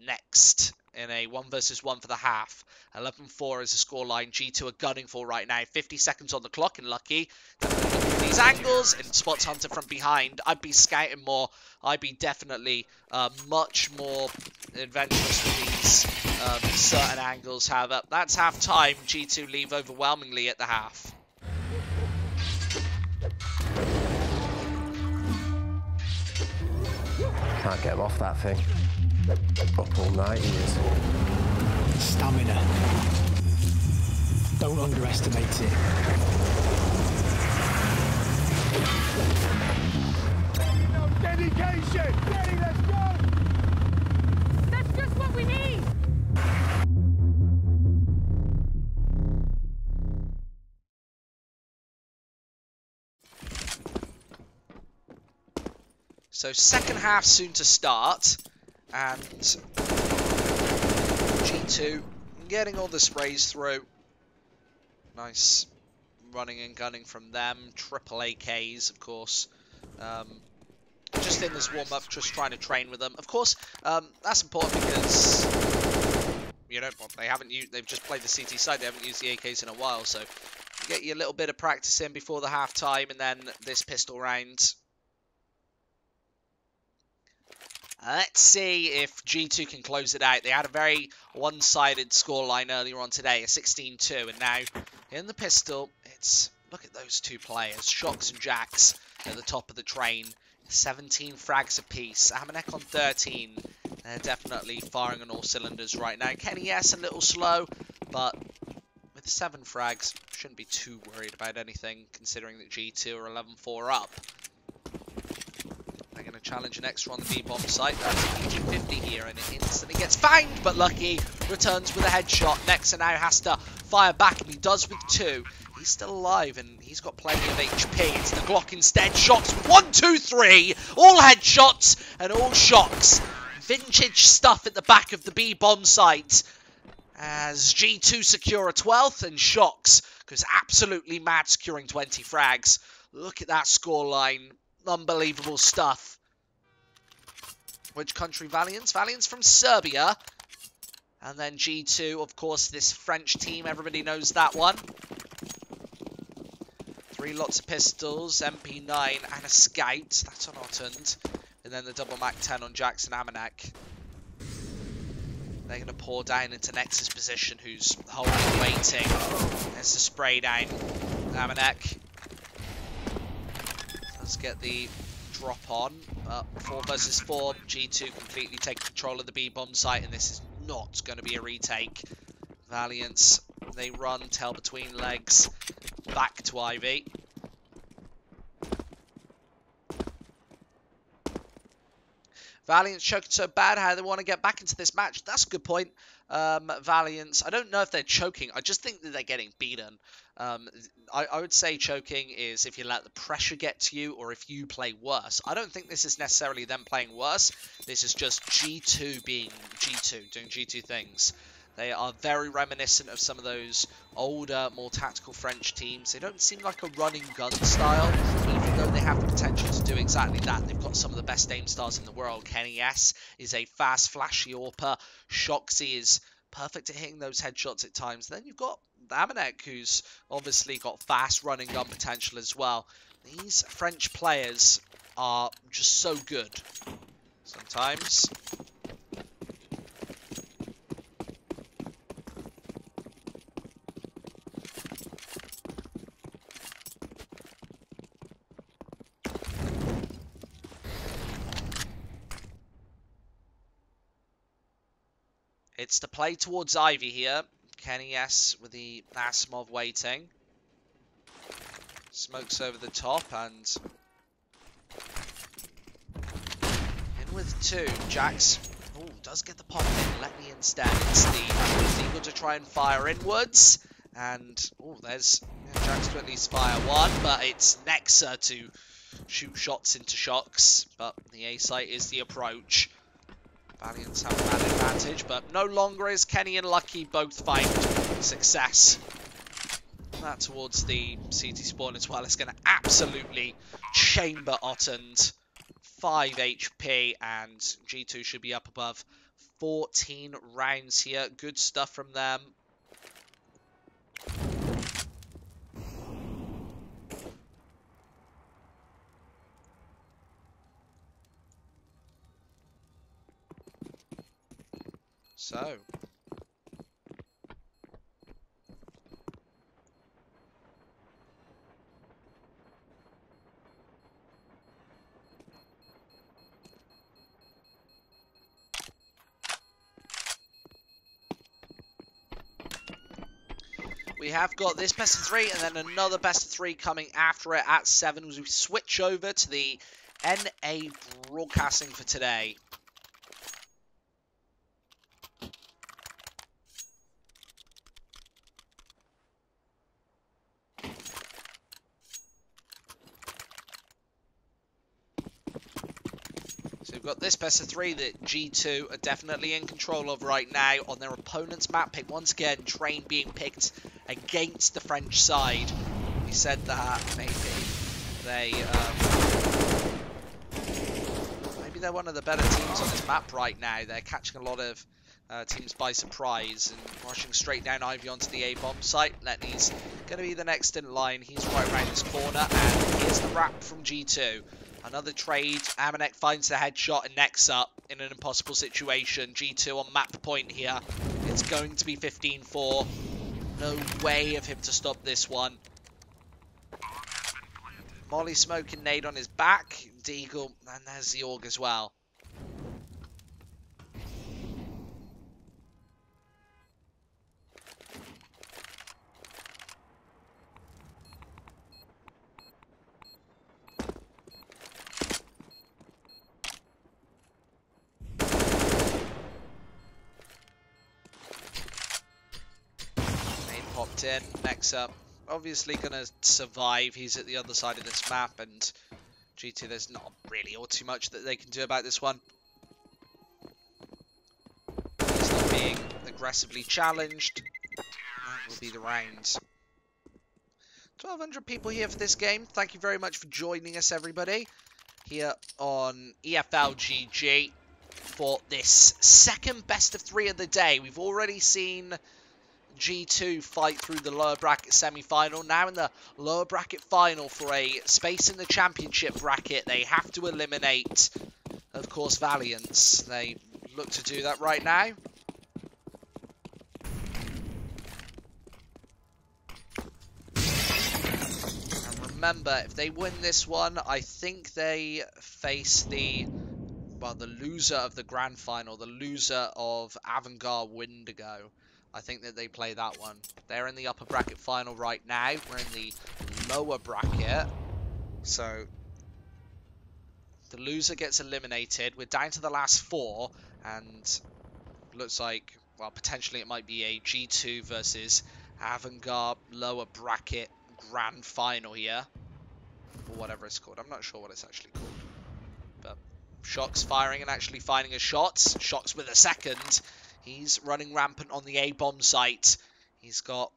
next in a 1 versus 1 for the half. 11-4 is the scoreline. G2 are gunning for right now. 50 seconds on the clock, and Lucky definitely looking for these angles and spots Hunter from behind. I'd be scouting more. I'd be definitely much more adventurous with these certain angles. However, that's half time. G2 leave overwhelmingly at the half. Can't get him off that thing. Up all night he is. Stamina. Don't underestimate it. Dedication! Ready, let's go! That's just what we need! So second half soon to start, and G2 getting all the sprays through. Nice running and gunning from them. Triple AKs, of course. Just in this warm-up, just trying to train with them. Of course, that's important because, you know, they've just played the CT side. They haven't used the AKs in a while, so you get you a little bit of practice in before the half time, and then this pistol round. Let's see if G2 can close it out. They had a very one-sided scoreline earlier on today, a 16-2, and now in the pistol, it's, look at those two players, Shocks and Jax at the top of the train, 17 frags apiece, Amanek on 13, they're definitely firing on all cylinders right now. Kenny S a little slow, but with 7 frags, shouldn't be too worried about anything, considering that G2 are 11-4 up. They're going to challenge an extra on the B-bomb site. That's PG-50 here, and it instantly gets fanged, but Lucky returns with a headshot. Nexa now has to fire back, and he does with 2. He's still alive, and he's got plenty of HP. It's the Glock instead. Shots 1, 2, 3. All headshots and all shocks. Vintage stuff at the back of the B-bomb site. As G2 secure a 12th, and Shocks goes absolutely mad securing 20 frags. Look at that scoreline. Unbelievable stuff. Which country? Valiance? Valiance from Serbia. And then G2, of course, this French team. Everybody knows that one. 3 lots of pistols, MP9, and a scout. That's on Ottund. And then the double Mac 10 on Jackson Amanek. They're going to pour down into Nex's position, who's holding, waiting. There's the spray down. Amanek. Let's get the drop on. 4 versus 4. G2 completely take control of the B-bomb site, and this is not going to be a retake. Valiance, they run, tail between legs, back to Ivy. Valiance choking so bad, how they want to get back into this match. That's a good point. Valiance, I don't know if they're choking. I just think that they're getting beaten. I would say choking is if you let the pressure get to you or if you play worse. I don't think this is necessarily them playing worse. This is just G2 being G2, doing G2 things. They are very reminiscent of some of those older, more tactical French teams. They don't seem like a running gun style, even though they have the potential to do exactly that. They've got some of the best aim stars in the world. Kenny S is a fast, flashy AWPer. Shoxy is perfect at hitting those headshots at times. Then you've got Amanek, who's obviously got fast running gun potential as well. These French players are just so good. Sometimes it's to play towards Ivy here. Kenny S with the Asimov waiting. Smokes over the top and in with 2. Jax does get the pop in. Let me instead. It's the Eagle to try and fire inwards. And there's Jax to at least fire 1, but it's Nexa to shoot shots into Shocks. But the A site is the approach. Valiance have that advantage, but no longer is Kenny and Lucky both find success. That towards the CT spawn as well. It's going to absolutely chamber Ottund. 5 HP, and G2 should be up above 14 rounds here. Good stuff from them. So, we have got this best of 3 and then another best of 3 coming after it at 7 as we switch over to the NA broadcasting for today. So we've got this best of 3 that G2 are definitely in control of right now on their opponent's map pick. Once again, Train being picked against the French side. We said that maybe they're one of the better teams on this map right now. They're catching a lot of teams by surprise and rushing straight down Ivy onto the A-bomb site. Letney's going to be the next in line. He's right around this corner, and here's the wrap from G2. Another trade. Amanek finds the headshot and Nexa in an impossible situation. G2 on map point here. It's going to be 15-4. No way of him to stop this one. Molly smoking nade on his back. Deagle, and there's the AUG as well. locked in. Next up, obviously going to survive. He's at the other side of this map, and G2, there's not really all too much that they can do about this one. He's not being aggressively challenged. That will be the round. 1,200 people here for this game. Thank you very much for joining us, everybody, here on EFL GG for this second best of 3 of the day. We've already seen G2 fight through the lower bracket semi-final. Now in the lower bracket final for a space in the championship bracket, they have to eliminate, of course, Valiance. They look to do that right now. And remember, if they win this one, I think they face the loser of the grand final, the loser of Avangard Windigo. I think that they play that one. They're in the upper bracket final right now. We're in the lower bracket. So the loser gets eliminated. We're down to the last 4. And looks like, well, potentially it might be a G2 versus Avangard lower bracket grand final here. Or whatever it's called. I'm not sure what it's actually called. But Shock's firing and actually finding a shot. Shock's with a second. He's running rampant on the A-bomb site. He's got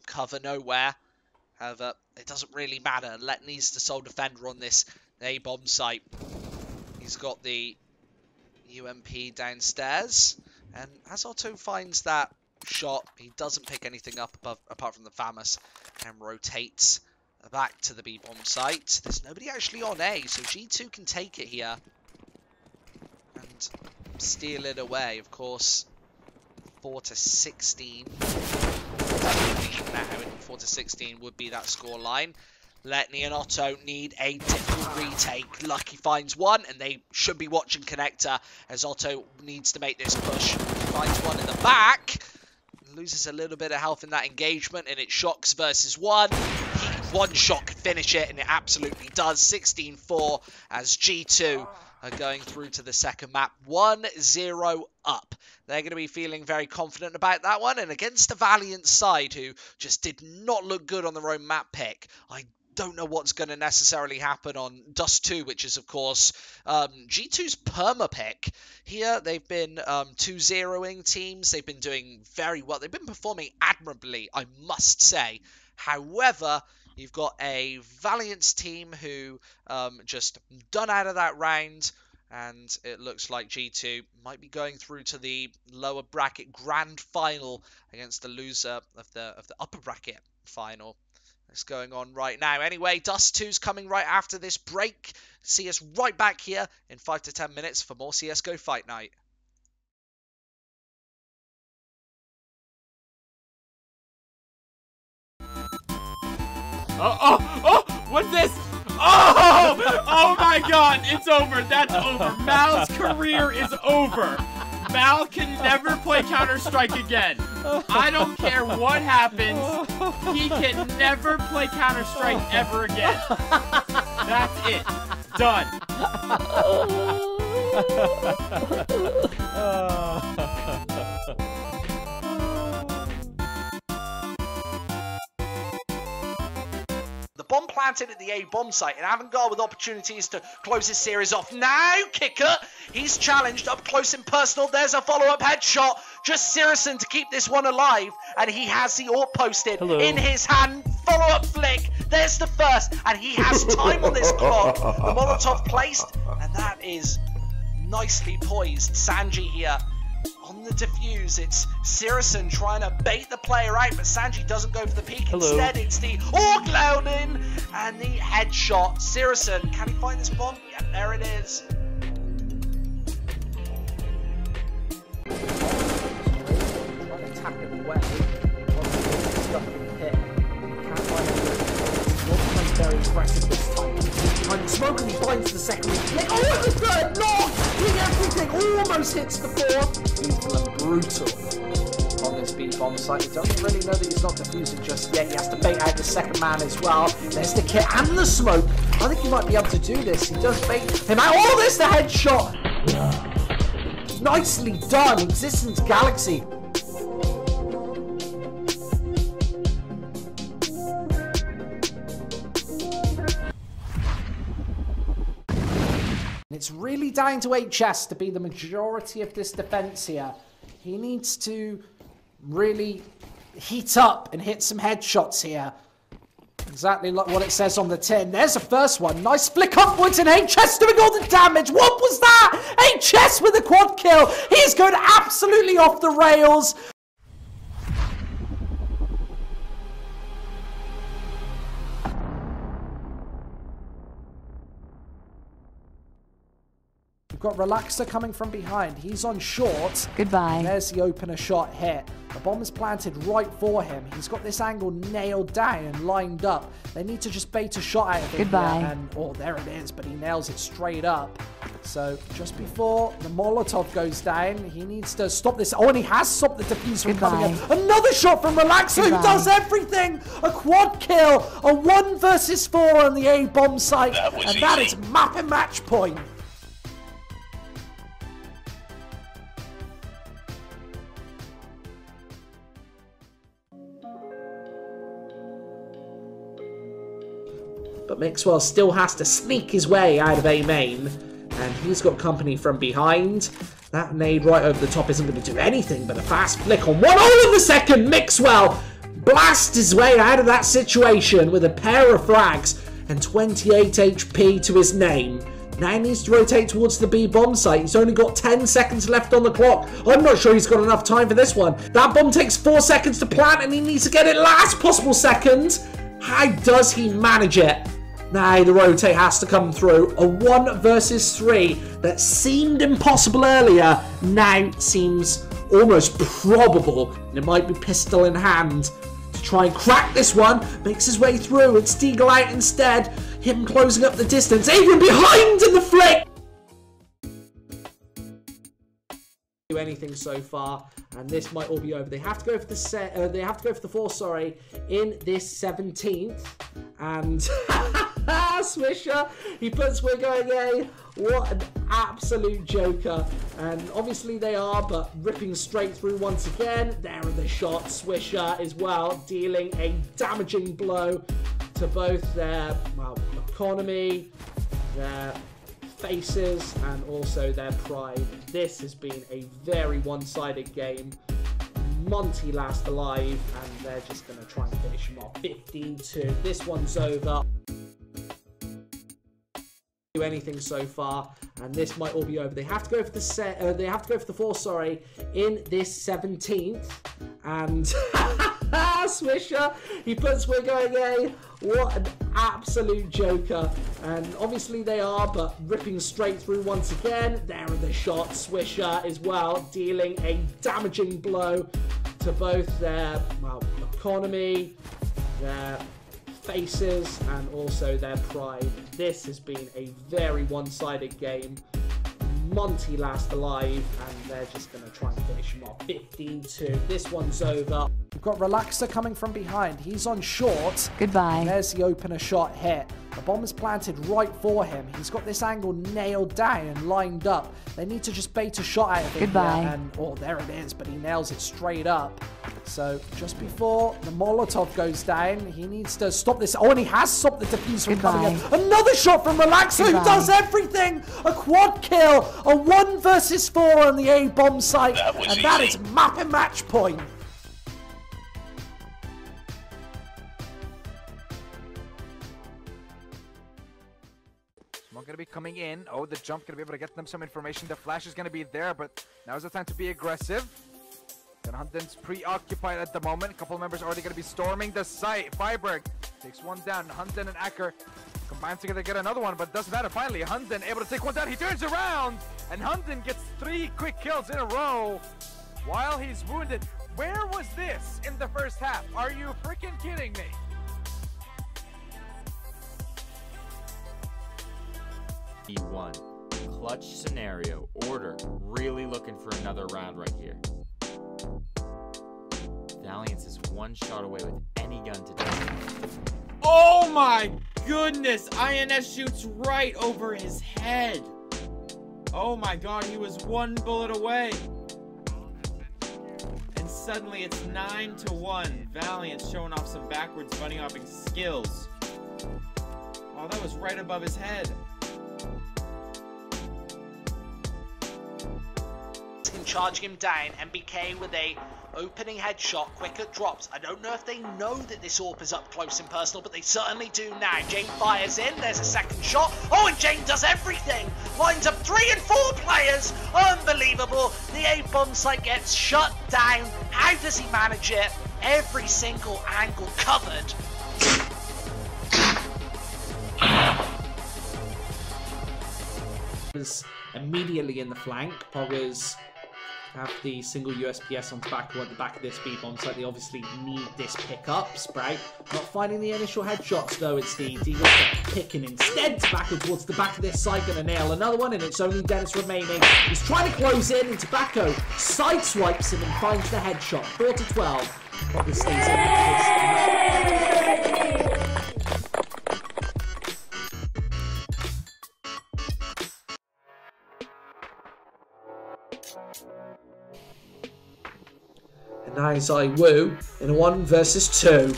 cover nowhere. However, it doesn't really matter. Let needs the sole defender on this A-bomb site. He's got the UMP downstairs. And as Otto finds that shot, he doesn't pick anything up apart from the FAMAS and rotates back to the B-bomb site. There's nobody actually on A, so G2 can take it here and steal it away. Of course, 4-16 now, and 4-16 would be that score line. Letney and Otto need a difficult retake. Lucky finds one, and they should be watching Connector as Otto needs to make this push. Finds one in the back. Loses a little bit of health in that engagement, and it's Shocks versus 1. One shot could finish it, and it absolutely does. 16-4 as G2 are going through to the second map. 1-0 up. They're going to be feeling very confident about that one. And against the Valiant side, who just did not look good on their own map pick, I don't know what's going to necessarily happen on Dust 2, which is, of course, G2's perma pick. Here, they've been 2-0ing teams. They've been doing very well. They've been performing admirably, I must say. However, you've got a Valiance team who just done out of that round, and it looks like G2 might be going through to the lower bracket grand final against the loser of the upper bracket final. That's going on right now. Anyway, Dust 2's coming right after this break. See us right back here in 5 to 10 minutes for more CSGO Fight Night. What's this? Oh my god, it's over. That's over. Mal's career is over. Mal can never play Counter-Strike again. I don't care what happens. He can never play Counter-Strike ever again. That's it. Done. Bomb planted at the A-bomb site, and Avangard with opportunities to close his series off. Now, Kicker, he's challenged up close and personal. There's a follow-up headshot. Just Sirison to keep this one alive, and he has the AWP posted in his hand. Follow-up flick. There's the first, and he has time on this clock. The Molotov placed, and that is nicely poised. Sanji here on the defuse. It's Sirison trying to bait the player out, but Sanji doesn't go for the peek. Instead, it's the Orglowden and the headshot. Sirison, can he find this bomb? Yeah, there it is. Trying to tap it away. Stuff in the pit. Can't find it. Not playing very aggressive this time. Behind the smoke, and he finds the second. Oh, the third! Not hitting everything. Almost hits the fourth. Lethal and brutal on this B-bomb site. He doesn't really know that he's not defusing just yet. He has to bait out the second man as well. There's the kit and the smoke. I think he might be able to do this. He does bait him out. Oh, there's the headshot. Nicely done, Existence Galaxy. It's really down to HS to be the majority of this defense here. He needs to really heat up and hit some headshots here. Exactly like what it says on the tin. There's the first one. Nice flick upwards and HS doing all the damage. What was that? HS with a quad kill. He's going absolutely off the rails. We've got Relaxer coming from behind. He's on short. Goodbye. There's the opener shot hit. The bomb is planted right for him. He's got this angle nailed down and lined up. They need to just bait a shot out of him. Goodbye. And, oh, there it is, but he nails it straight up. So just before the Molotov goes down, he needs to stop this. Oh, and he has stopped the defuse from coming in. Another shot from Relaxer, who does everything. A quad kill, a 1 versus 4 on the A bomb site. And that is map and match point. But Mixwell still has to sneak his way out of A main, and he's got company from behind. That nade right over the top isn't going to do anything but a fast flick on 1. Oh, in the second, Mixwell blasts his way out of that situation with a pair of frags and 28 HP to his name. Now he needs to rotate towards the B bomb site. He's only got 10 seconds left on the clock. I'm not sure he's got enough time for this one. That bomb takes 4 seconds to plant, and he needs to get it last possible second. How does he manage it? Now the rotate has to come through. A 1 versus 3 that seemed impossible earlier now seems almost probable. And it might be pistol in hand to try and crack this one. Makes his way through. It's Deagle out instead. Him closing up the distance. Even behind in the flick. Do anything so far, and this might all be over. They have to go for the they have to go for the 4, sorry, in this 17th, and Swisher, he puts we're going A. What an absolute joker. And obviously they are, but ripping straight through once again. There are the shots. Swisher as well, dealing a damaging blow to both their, well, economy, their faces, and also their pride. This has been a very one-sided game. Monty last alive, and they're just going to try and finish him off. 15-2. This one's over. Do anything so far, and this might all be over. They have to go for the they have to go for the 4, sorry, in this 17th, and Swisher, he puts we're going A. What an absolute joker. And obviously they are, but ripping straight through once again. There are the shots. Swisher as well, dealing a damaging blow to both their, well, economy, their faces, and also their pride. This has been a very one-sided game. Monty last alive, and they're just going to try and finish him off. 15-2. This one's over. We've got Relaxer coming from behind. He's on short. Goodbye. There's the opener shot hit. The bomb is planted right for him. He's got this angle nailed down and lined up. They need to just bait a shot out of him. Goodbye. And, oh, there it is, but he nails it straight up. So just before the Molotov goes down, he needs to stop this. Oh, and he has stopped the defuse from coming in. Another shot from Relaxer, who does everything. A quad kill, a 1 versus 4 on the A bomb site, and that is map and match point. Smoke gonna be coming in. Oh, the jump gonna be able to get them some information. The flash is gonna be there, but now's the time to be aggressive. Hunden's preoccupied at the moment. A couple of members already gonna be storming the site. Freiberg takes one down. Hunden and Acker combine together to get another one, but it doesn't matter. Finally, Hunden able to take one down. He turns around, and Hunden gets 3 quick kills in a row while he's wounded. Where was this in the first half? Are you freaking kidding me? E1. Clutch scenario. Order. Really looking for another round right here. Valiance is 1 shot away with any gun today. Oh my goodness! INS shoots right over his head. Oh my god, he was 1 bullet away. And suddenly it's 9-1. Valiance showing off some backwards bunny hopping skills. Oh, that was right above his head. charging him down. MBK with a opening headshot, quicker drops. I don't know if they know that this AWP is up close and personal, but they certainly do now. Jane fires in, there's a second shot. Oh, and Jane does everything. Lines up 3 and 4 players. Unbelievable. The A bomb site gets shut down. How does he manage it? Every single angle covered. Was immediately in the flank. Poggers have the single USPS on tobacco at the back of this B bomb site. They obviously need this pickup. Sprout not finding the initial headshots though. It's the Deagles that picking instead. Tobacco towards the back of this site, gonna nail another one, and it's only Dennis remaining. He's trying to close in, and Tobacco sideswipes him and finds the headshot. 4-12. Poggers stays in. And now ZywOo in a 1 versus 2.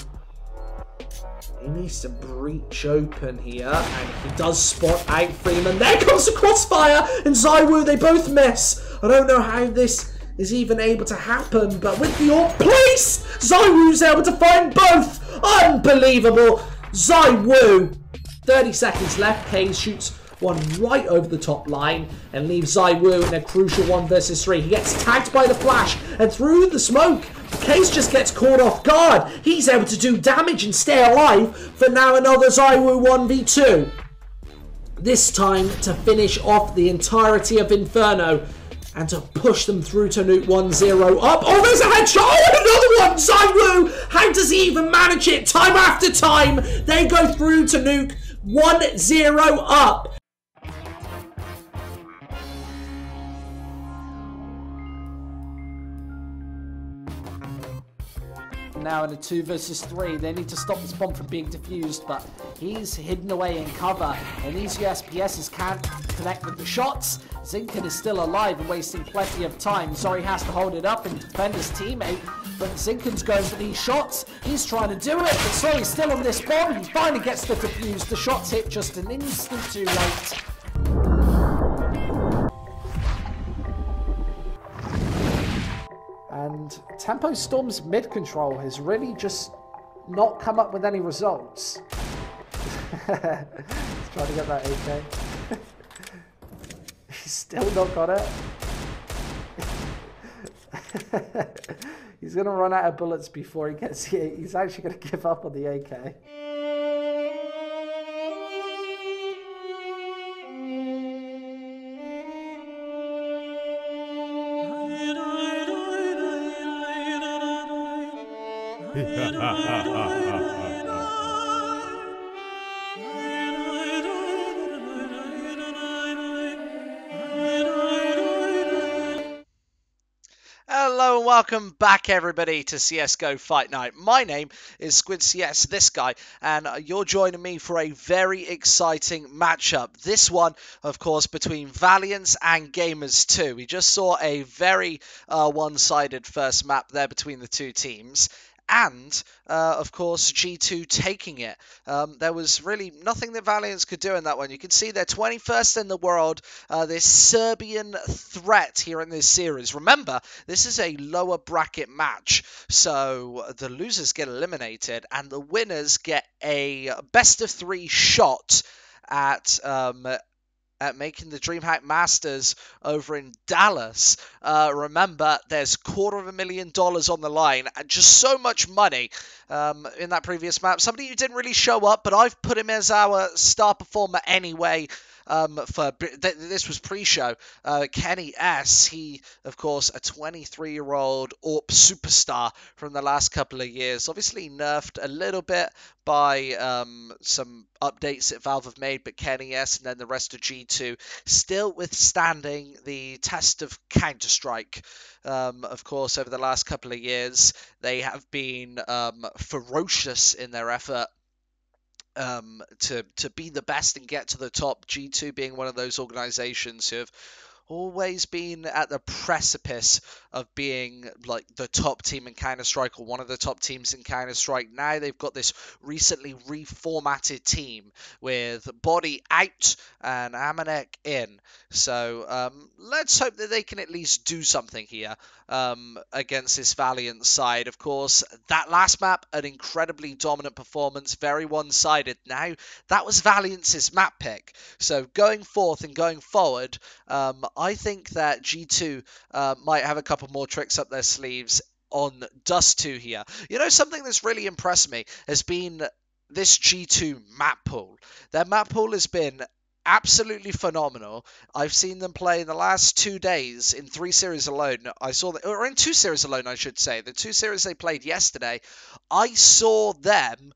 He needs to breach open here, and he does spot out Freeman. There comes the crossfire, and ZywOo, they both miss. I don't know how this is even able to happen, but with the AWP placed, ZywOo's able to find both. Unbelievable. ZywOo. 30 seconds left. Kane shoots one right over the top line and leaves ZywOo in a crucial 1 versus 3. He gets tagged by the flash, and through the smoke, Case just gets caught off guard. He's able to do damage and stay alive for now another ZywOo 1v2. This time to finish off the entirety of Inferno and to push them through to Nuke 1-0 up. Oh, there's a headshot. Oh, another one. ZywOo. How does he even manage it time after time? They go through to Nuke 1-0 up. Now in a 2 versus 3, they need to stop this bomb from being defused, but he's hidden away in cover, and these USPSs can't connect with the shots. Zinken is still alive and wasting plenty of time. Zori has to hold it up and defend his teammate, but Zinken's going for these shots. He's trying to do it, but Zori's still on this bomb. He finally gets the defuse. The shots hit just an instant too late. And Tempo Storm's mid-control has really just not come up with any results. He's trying to get that AK. He's still not got it. He's going to run out of bullets before he gets here. He's actually going to give up on the AK. Hello and welcome back everybody to CSGO Fight Night. My name is Squid CS, this guy, and you're joining me for a very exciting matchup. This one, of course, between Valiance and Gamers 2. We just saw a very one-sided first map there between the two teams. And, of course, G2 taking it. There was really nothing that Valiance could do in that one. You can see they're 21st in the world, this Serbian threat here in this series. Remember, this is a lower bracket match, so the losers get eliminated, and the winners get a best-of-3 shot at making the Dreamhack Masters over in Dallas. Remember, there's $250,000 on the line, and just so much money in that previous map. Somebody who didn't really show up, but I've put him as our star performer anyway. This was pre-show. Kenny S. He, of course, a 23-year-old AWP superstar from the last couple of years. Obviously nerfed a little bit by some updates that Valve have made, but Kenny S. and then the rest of G2 still withstanding the test of Counter-Strike. Of course, over the last couple of years, they have been ferocious in their effort to be the best and get to the top. G2 being one of those organizations who have always been at the precipice of being like the top team in Counter-Strike or one of the top teams in Counter-Strike. Now they've got this recently reformatted team with Body out and Amanek in. So let's hope that they can at least do something here against this Valiance side. Of course, that last map, an incredibly dominant performance, very one-sided. Now, that was Valiance's map pick. So going forth and going forward, I think that G2 might have a couple more tricks up their sleeves on Dust 2 here. You know, something that's really impressed me has been this G2 map pool. Their map pool has been absolutely phenomenal. I've seen them play in the last 2 days in 3 series alone. I saw that, or in 2 series alone, I should say. The 2 series they played yesterday, I saw them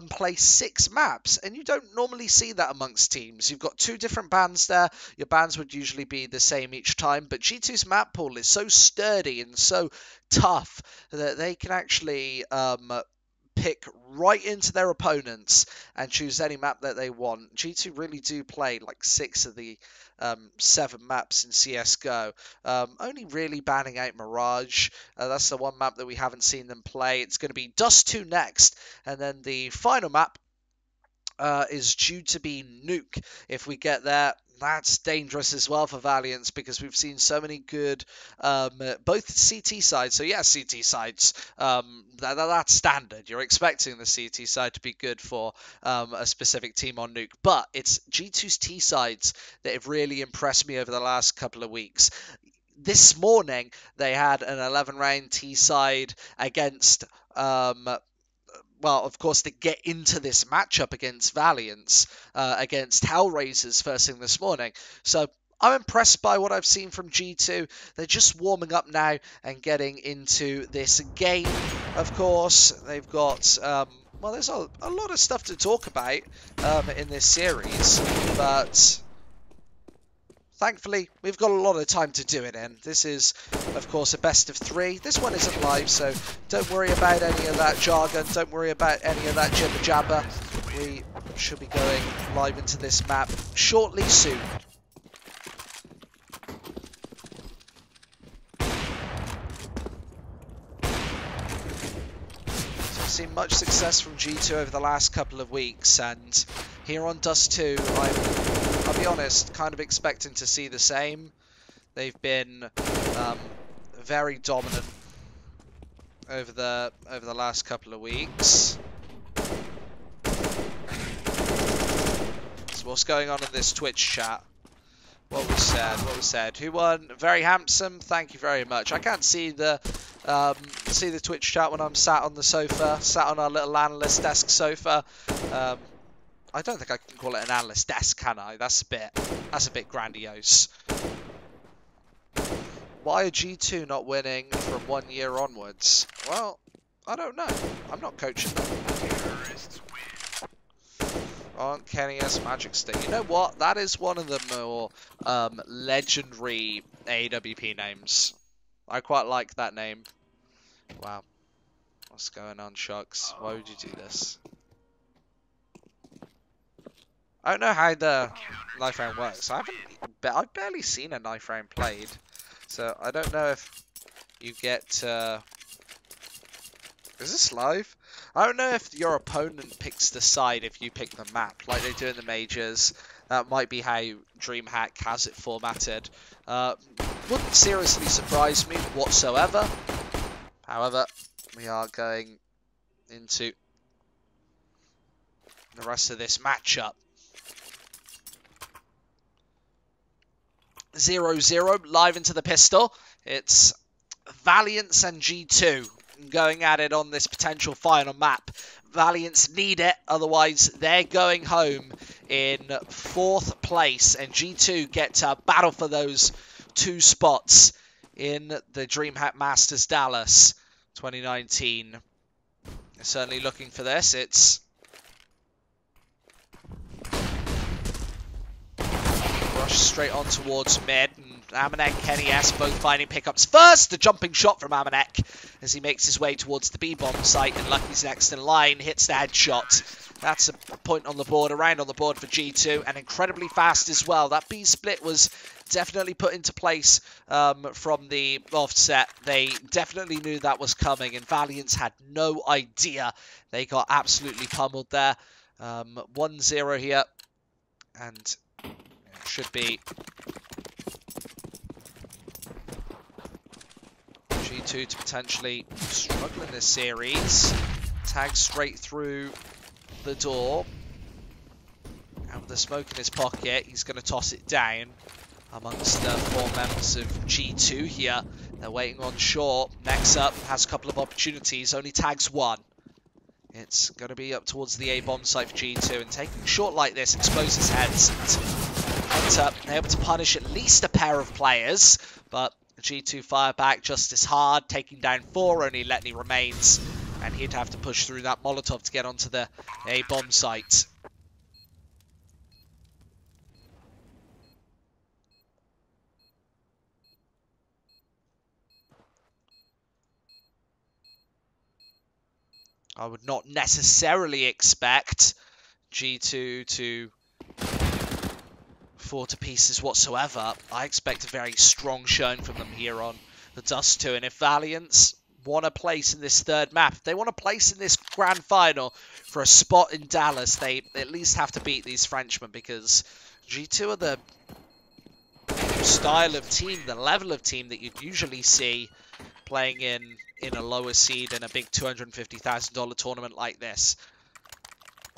play 6 maps, and you don't normally see that amongst teams. You've got 2 different bans there. Your bans would usually be the same each time, but G2's map pool is so sturdy and so tough that they can actually pick right into their opponents and choose any map that they want. G2 really do play like 6 of the 7 maps in CSGO. Only really banning out Mirage. That's the one map that we haven't seen them play. It's going to be Dust 2 next, and then the final map is due to be Nuke. If we get there, that's dangerous as well for Valiance, because we've seen so many good both CT sides. So yeah, CT sides, that's standard. You're expecting the CT side to be good for a specific team on Nuke, but it's G2's T sides that have really impressed me over the last couple of weeks. This morning they had an 11-round T side against well, of course, to get into this matchup against Valiance, against Hellraisers first thing this morning. So I'm impressed by what I've seen from G2. They're just warming up now and getting into this game. Of course, they've got, well, there's a lot of stuff to talk about in this series, but thankfully, we've got a lot of time to do it in. This is, of course, a best of 3. This one isn't live, so don't worry about any of that jargon. Don't worry about any of that jibber jabber. We should be going live into this map shortly soon. So I've seen much success from G2 over the last couple of weeks, and here on Dust 2, I'll be honest, kind of expecting to see the same. They've been very dominant over the last couple of weeks. So what's going on in this Twitch chat? What was said? Who won? Very handsome. Thank you very much. I can't see the Twitch chat when I'm sat on the sofa, sat on our little analyst desk sofa. I don't think I can call it an analyst desk, can I? That's a bit grandiose. Why are G2 not winning from 1 year onwards? Well, I don't know. I'm not coaching them. On Kenny S Magic Stick. You know what? That is one of the more legendary AWP names. I quite like that name. Wow. What's going on, Shucks? Why would you do this? I don't know how the knife round works. I've barely seen a knife round played, so I don't know if you get. Is this live? I don't know if your opponent picks the side if you pick the map, like they do in the majors. That might be how Dreamhack has it formatted. Wouldn't seriously surprise me whatsoever. However, we are going into the rest of this matchup. 0-0, live into the pistol. It's Valiance and G2 going at it on this potential final map. Valiance need it, otherwise they're going home in 4th place, and G2 get to battle for those 2 spots in the Dreamhack Masters Dallas 2019. They're certainly looking for this. It's rush straight on towards mid, and Amanek, Kenny S both finding pickups. First, the jumping shot from Amanek as he makes his way towards the B-bomb site, and Lucky's next in line, hits the headshot. That's a point on the board, a round on the board for G2, and incredibly fast as well. That B split was definitely put into place from the offset. They definitely knew that was coming, and Valiance had no idea. They got absolutely pummeled there. 1-0 here, and it should be G2 to potentially struggle in this series. Tag straight through the door, and with the smoke in his pocket, he's going to toss it down amongst the 4 members of G2 here. They're waiting on short. Next up has a couple of opportunities, only tags 1. It's going to be up towards the A-bomb site for G2, and taking short like this exposes heads. Hunter able to punish at least a pair of players, but G2 fire back just as hard, taking down 4, only Letney remains. And he'd have to push through that Molotov to get onto the A-bomb site. I would not necessarily expect G2 to fall to pieces whatsoever. I expect a very strong showing from them here on the Dust 2. And if Valiance want a place in this 3rd map, if they want a place in this grand final for a spot in Dallas, they at least have to beat these Frenchmen, because G2 are the style of team, the level of team that you'd usually see playing in a lower seed in a big $250,000 tournament like this.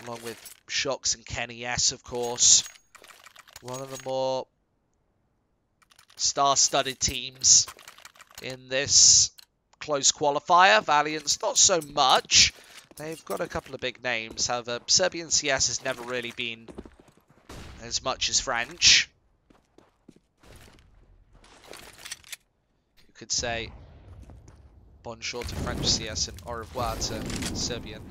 Along with Shocks and Kenny S, of course. One of the more star-studded teams in this close qualifier. Valiance, not so much. They've got a couple of big names. However, Serbian CS has never really been as much as French. You could say bonjour to French CS and au revoir to Serbian.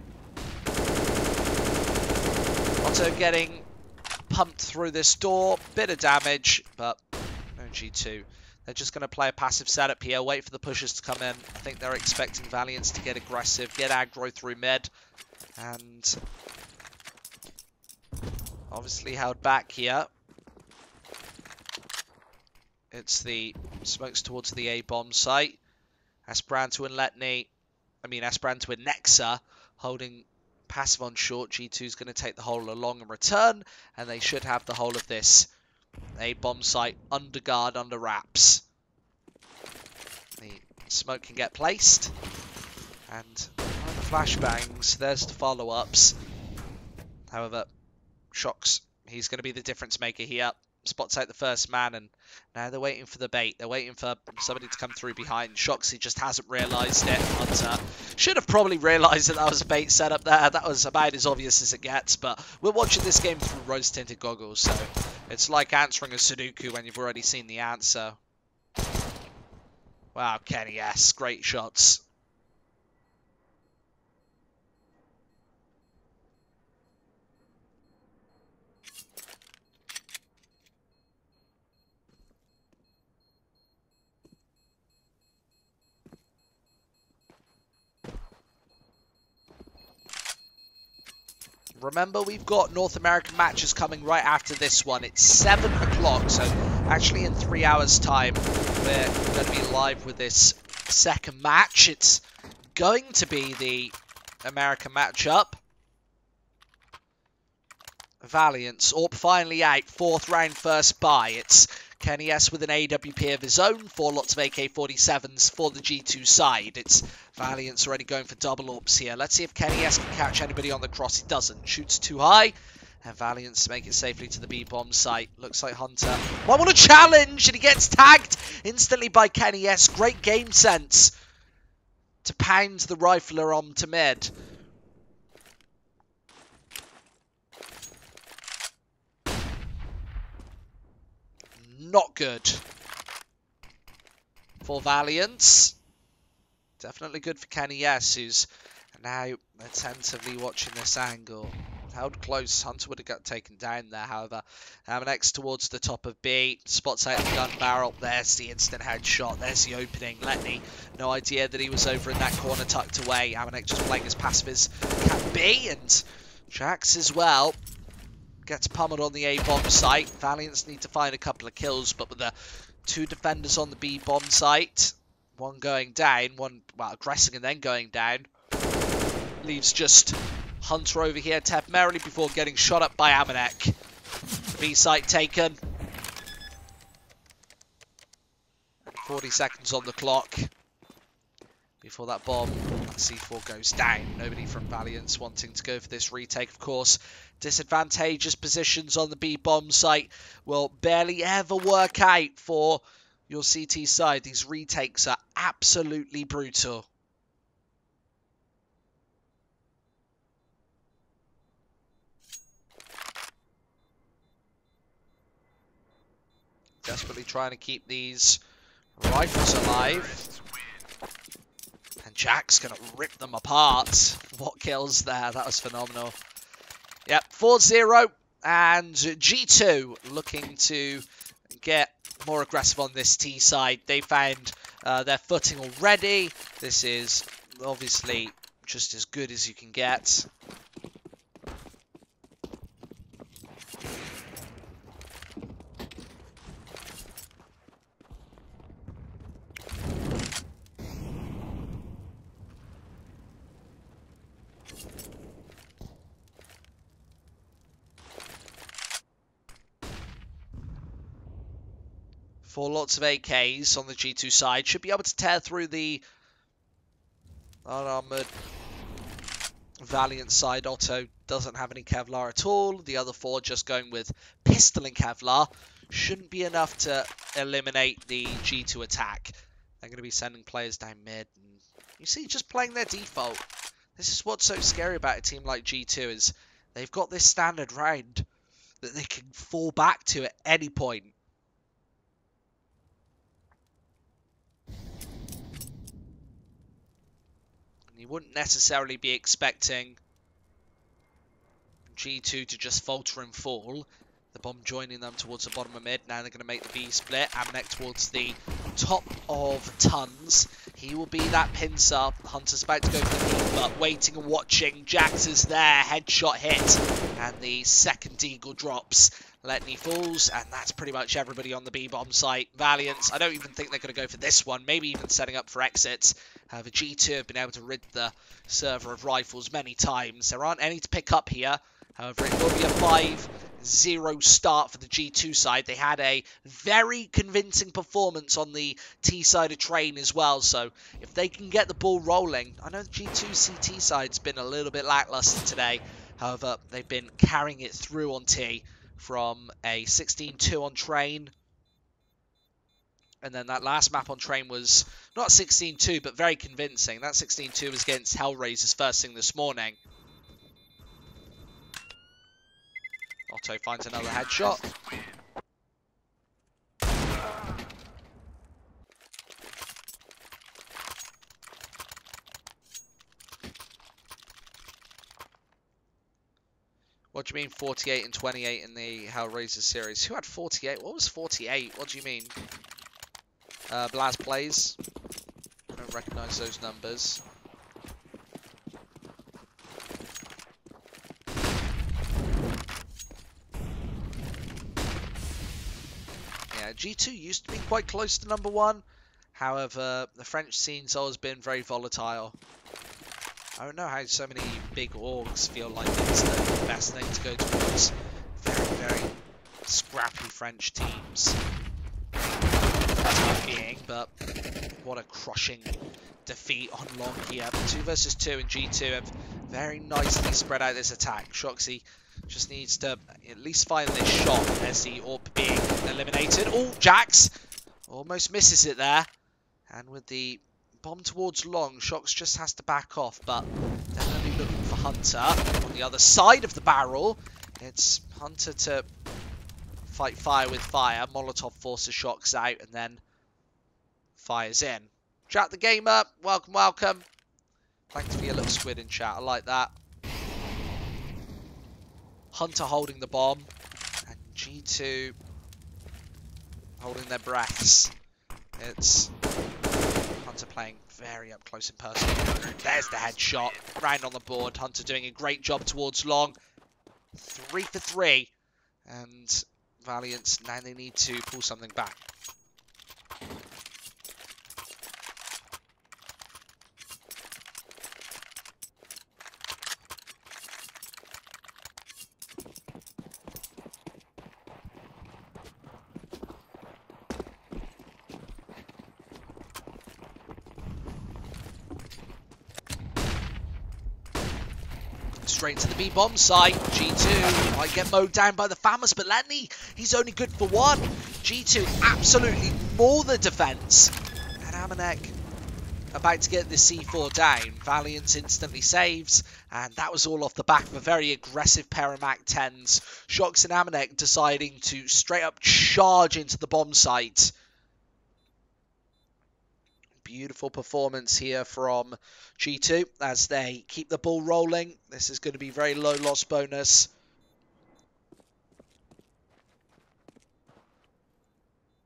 Otto getting pumped through this door. Bit of damage, but no G2. They're just going to play a passive setup here, wait for the pushers to come in. I think they're expecting Valiance to get aggressive, get aggro through mid. And obviously held back here. It's the smokes towards the A-bomb site. Esperanto and Esperanto and Nexa holding passive on short. G2's going to take the hole along and return, and they should have the whole of this A-bomb site under guard, under wraps. The smoke can get placed, and the flashbangs, there's the follow-ups. However, Shocks, he's going to be the difference maker here. Spots out the first man, and now they're waiting for the bait. They're waiting for somebody to come through behind. Shocks, he just hasn't realised it. Hunter should have probably realised that was a bait setup there. That was about as obvious as it gets, but we're watching this game through rose-tinted goggles, so it's like answering a Sudoku when you've already seen the answer. Wow, Kenny S, great shots. Remember, we've got North American matches coming right after this one. It's 7 o'clock, so actually in 3 hours' time, we're going to be live with this second match. It's going to be the American matchup. Valiance, AWP finally out, 4th round first buy. It's Kenny S with an AWP of his own, 4 lots of AK-47s for the G2 side. It's Valiance already going for double AWPs here. Let's see if Kenny S can catch anybody on the cross. He doesn't. Shoots too high. And Valiance make it safely to the B-bomb site. Looks like Hunter might want to challenge, and he gets tagged instantly by Kenny S. Great game sense to pound the rifler on to mid. Not good for Valiance. Definitely good for Kenny S, who's now attentively watching this angle. Held close. Hunter would have got taken down there, however. Amanex towards the top of B. Spots out the gun barrel. There's the instant headshot. There's the opening. Letney, no idea that he was over in that corner tucked away. Amanex just playing as passive as can be, and Jax as well gets pummeled on the A bomb site. Valiance need to find a couple of kills, but with the 2 defenders on the B bomb site, one going down, one aggressing and then going down, leaves just Hunter over here temporarily before getting shot up by Amanek. The B site taken. 40 seconds on the clock before that bomb, that C4 goes down. Nobody from Valiance wanting to go for this retake, of course. Disadvantageous positions on the B bomb site will barely ever work out for your CT side. These retakes are absolutely brutal. Desperately trying to keep these rifles alive. And Jack's going to rip them apart. What kills there? That was phenomenal. Yep, 4-0. And G2 looking to get more aggressive on this T side. They found their footing already. This is obviously just as good as you can get. For lots of AKs on the G2 side, should be able to tear through the unarmored Valiant side. Otto doesn't have any Kevlar at all. The other 4 just going with pistol and Kevlar. Shouldn't be enough to eliminate the G2 attack. They're going to be sending players down mid. And you see, just playing their default. This is what's so scary about a team like G2 is they've got this standard round that they can fall back to at any point. You wouldn't necessarily be expecting G2 to just falter and fall. The bomb joining them towards the bottom of mid. Now they're going to make the B split. Amanek towards the top of tons. He will be that pincer. Hunter's about to go for the knee, but waiting and watching. Jax is there. Headshot hit. And the second eagle drops. Letney falls, and that's pretty much everybody on the B-bomb site. Valiance, I don't even think they're going to go for this one. Maybe even setting up for exits. However, G2 have been able to rid the server of rifles many times. There aren't any to pick up here. However, it will be a 5-0 start for the G2 side. They had a very convincing performance on the T side of train as well. So if they can get the ball rolling, I know the G2 CT side's been a little bit lackluster today. However, they've been carrying it through on T from a 16-2 on train. And then that last map on train was not 16-2, but very convincing. That 16-2 was against Hellraisers first thing this morning. Otto finds another headshot. What do you mean 48 and 28 in the Hellraiser series? Who had 48? What was 48? What do you mean? Blaz plays. I don't recognise those numbers. Yeah, G2 used to be quite close to #1. However, the French scene's always been very volatile. I don't know how so many big orgs feel like it's the best thing to go towards very, very scrappy French teams. But what a crushing defeat on long here. 2 versus 2 and G2 have very nicely spread out this attack. Shoxy just needs to at least find this shot as the AWP being eliminated. Oh, Jax almost misses it there. And with the bomb towards long, Shox just has to back off, but definitely looking for Hunter on the other side of the barrel. It's Hunter to fight fire with fire. Molotov forces Shox out and then fires in. Chat the gamer, welcome, welcome. Thanks for your little squid in chat, I like that. Hunter holding the bomb, and G2 holding their breaths. It's Hunter playing very up close and personal. There's the headshot. Round on the board. Hunter doing a great job towards long. 3 for 3. And Valiance, now they need to pull something back. Straight to the B-bomb site. G2 might get mowed down by the Famous, but Lenny, he's only good for 1. G2 absolutely maul the defense. And Amanek about to get the C4 down. Valiance instantly saves, and that was all off the back of a very aggressive pair of Mac 10s. Shox and Amanek deciding to straight up charge into the bomb site. Beautiful performance here from G2 as they keep the ball rolling. This is going to be very low loss bonus.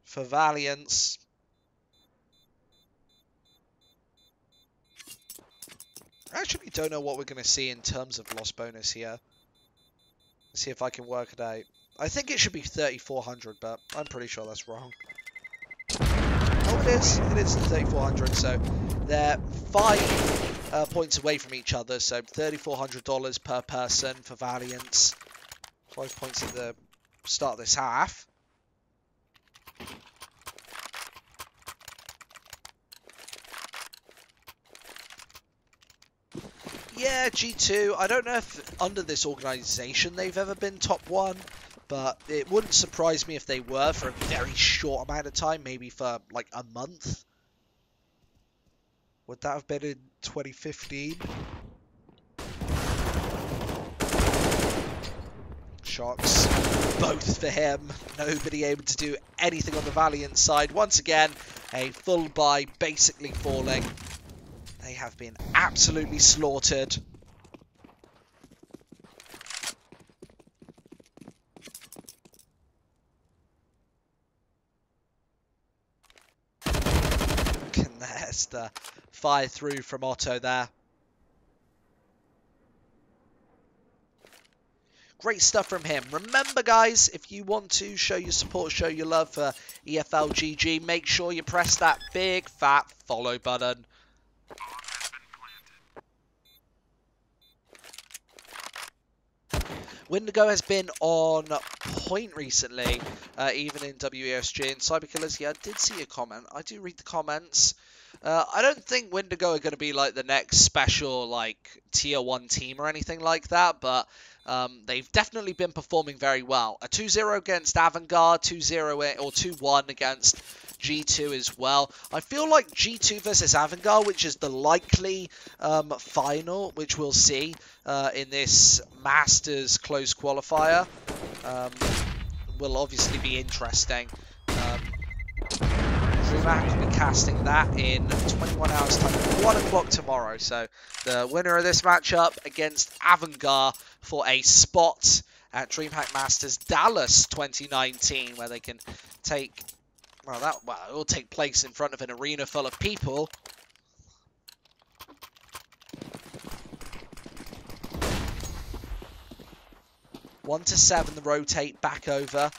For Valiance. I actually don't know what we're going to see in terms of loss bonus here. Let's see if I can work it out. I think it should be 3,400, but I'm pretty sure that's wrong. Oh, it is. It is 3,400. So they're 5 points away from each other. So $3,400 per person for Valiance. 5 points at the start of this half. Yeah, G2. I don't know if under this organization they've ever been top 1. But it wouldn't surprise me if they were for a very short amount of time, maybe for like a month. Would that have been in 2015? Shocks, both for him. Nobody able to do anything on the Valiant side. Once again, a full buy basically falling. They have been absolutely slaughtered. There's the fire through from Otto there. Great stuff from him. Remember, guys, if you want to show your support, show your love for EFL GG, make sure you press that big fat follow button. Windigo has been on point recently, even in WESG and Cyberkillers. Yeah, I did see a comment. I do read the comments. I don't think Windigo are going to be like the next special like tier 1 team or anything like that, but they've definitely been performing very well. A 2-0 against Avantgarde, 2-0 or 2-1 against G2 as well. I feel like G2 versus Avantgarde, which is the likely final, which we'll see in this Masters close qualifier, will obviously be interesting. Dreamhack will be casting that in 21 hours time, 1 o'clock tomorrow. So the winner of this matchup against Avantgarde for a spot at Dreamhack Masters Dallas 2019, where they can take, well, it will take place in front of an arena full of people. One to 7, the rotate back over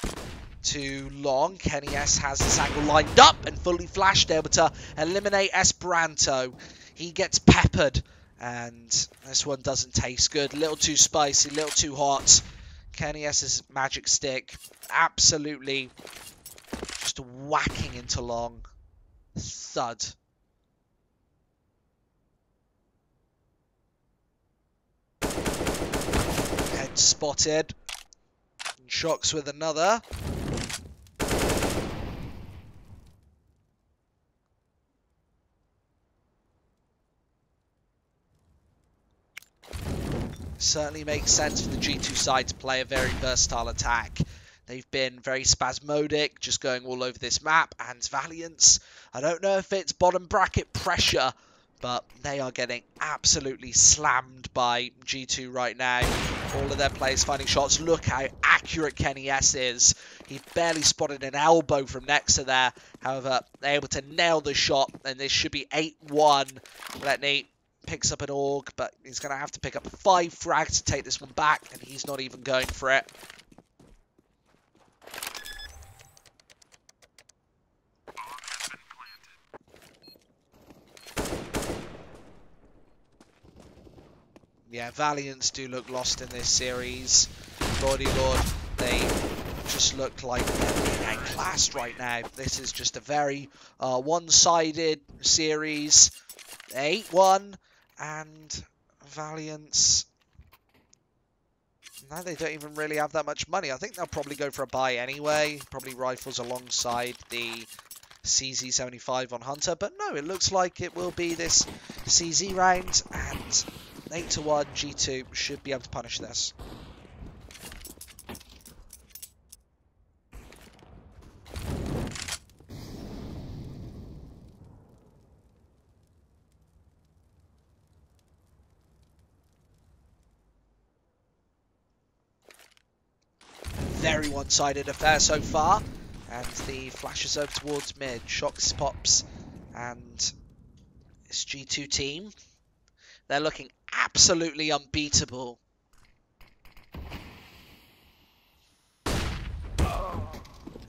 to long. Kenny S has this angle lined up and fully flashed, able to eliminate Esperanto. He gets peppered, and this one doesn't taste good. A little too spicy, a little too hot. Kenny S's magic stick absolutely just whacking into long. Thud. Head spotted. Shocks with another. Certainly makes sense for the G2 side to play a very versatile attack. They've been very spasmodic, just going all over this map. And Valiance, I don't know if it's bottom bracket pressure, but they are getting absolutely slammed by G2 right now. All of their players finding shots. Look how accurate Kenny S is. He barely spotted an elbow from next to there. However, they're able to nail the shot, and this should be 8-1. Letney picks up an AUG, but he's going to have to pick up 5 frags to take this one back, and he's not even going for it. Yeah, Valiance do look lost in this series. Lordy Lord, they just look like they're being outclassed right now. This is just a very one-sided series. 8-1, and Valiance, now they don't even really have that much money. I think they'll probably go for a buy anyway. Probably rifles alongside the CZ75 on Hunter. But no, it looks like it will be this CZ round, and 8-1, G2 should be able to punish this. Very one-sided affair so far, and the flashes over towards mid. Shocks pops, and this G2 team, they're looking absolutely unbeatable.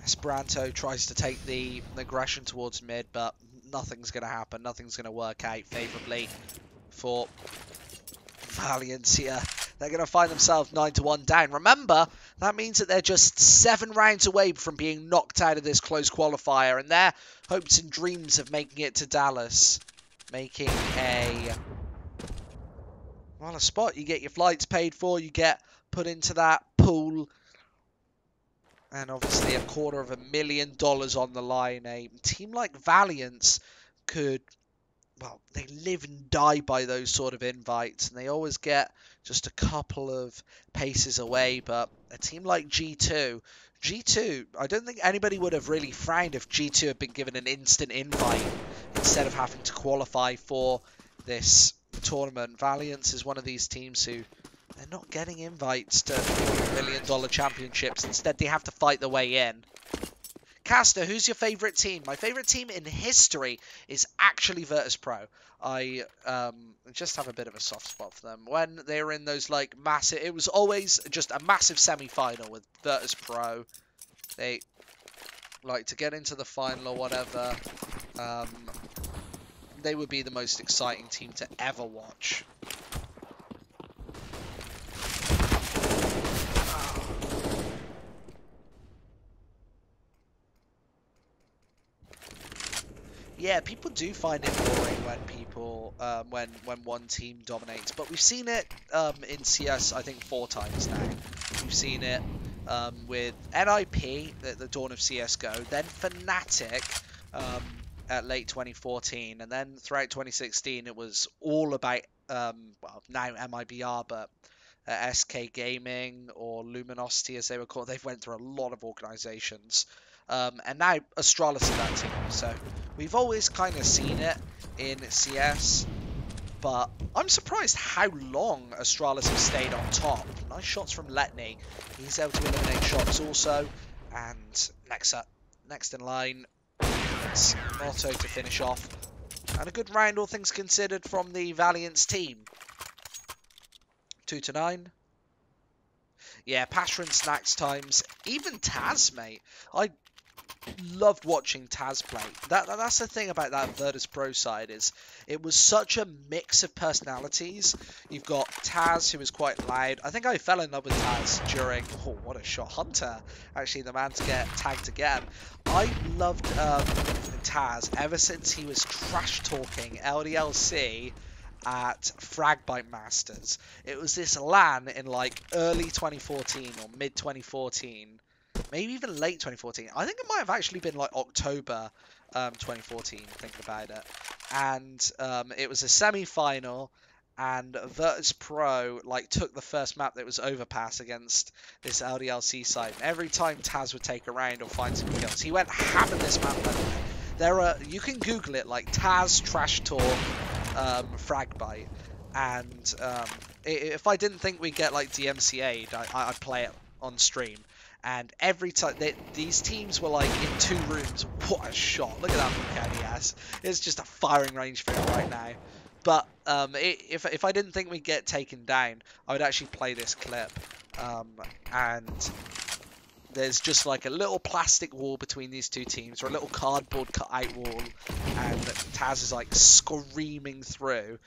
Esperanto tries to take the aggression towards mid, but nothing's going to happen. Nothing's going to work out favourably for Valiance here. They're going to find themselves 9-1 down. Remember, that means that they're just 7 rounds away from being knocked out of this close qualifier, and their hopes and dreams of making it to Dallas, making a spot. You get your flights paid for, you get put into that pool, and obviously $250,000 on the line. A team like Valiance could, well, they live and die by those sort of invites, and they always get just a couple of paces away. But a team like G2, I don't think anybody would have really frowned if G2 had been given an instant invite instead of having to qualify for this tournament. Valiance is one of these teams who, they're not getting invites to $1 million championships. Instead, they have to fight their way in. Caster, who's your favourite team? My favourite team in history is actually Virtus.pro. I just have a bit of a soft spot for them. When they were in those, like, massive... It was always just a massive semi-final with Virtus.pro. They like to get into the final or whatever. They would be the most exciting team to ever watch. Yeah, people do find it boring when people when one team dominates, but we've seen it in CS I think 4 times now. We've seen it with NIP at the dawn of CS:GO, then Fnatic at late 2014, and then throughout 2016 it was all about well, now MIBR, but SK Gaming or Luminosity as they were called. They've went through a lot of organizations. And now Astralis is that team, so we've always kind of seen it in CS, but I'm surprised how long Astralis have stayed on top. Nice shots from Letney. He's able to eliminate shots also, and next in line, it's Motto to finish off. And a good round, all things considered, from the Valiance team. 2-9. Yeah, Pasha and Snacks times. Even Taz, mate. I loved watching Taz play. That's the thing about that Virtus.pro side, is it was such a mix of personalities. You've got Taz, who is quite loud. I think I fell in love with Taz during... Oh, what a shot. Hunter, actually, the man to get tagged again. I loved Taz ever since he was trash-talking LDLC at Fragbite Masters. It was this LAN in like early 2014 or mid 2014, maybe even late 2014. I think it might have actually been like October 2014, thinking about it. And it was a semi-final, and Virtus.pro like took the first map that was Overpass against this LDLC side. And every time Taz would take a round or find some kills, he went ham in this map. There are, you can Google it, like Taz Trash Talk Fragbite, and If I didn't think we'd get like DMCA'd, I'd play it on stream. And every time these teams were like in 2 rooms, what a shot! Look at that from KDS. It's just a firing range for him right now. But if I didn't think we'd get taken down, I would actually play this clip. And there's just like a little plastic wall between these 2 teams, or a little cardboard cut-out wall, and Taz is like screaming through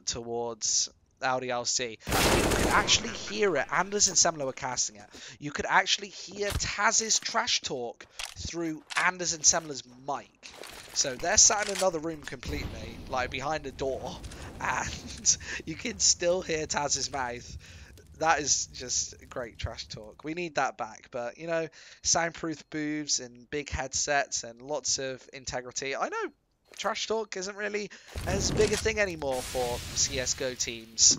towards Audi LC. You could actually hear it. Anders and Semler were casting it. You could actually hear Taz's trash talk through Anders and Semler's mic. So they're sat in another room completely, like behind a door, and you can still hear Taz's mouth. That is just great trash talk. We need that back, but you know, soundproof booths and big headsets and lots of integrity. I know trash talk isn't really as big a thing anymore for CSGO teams.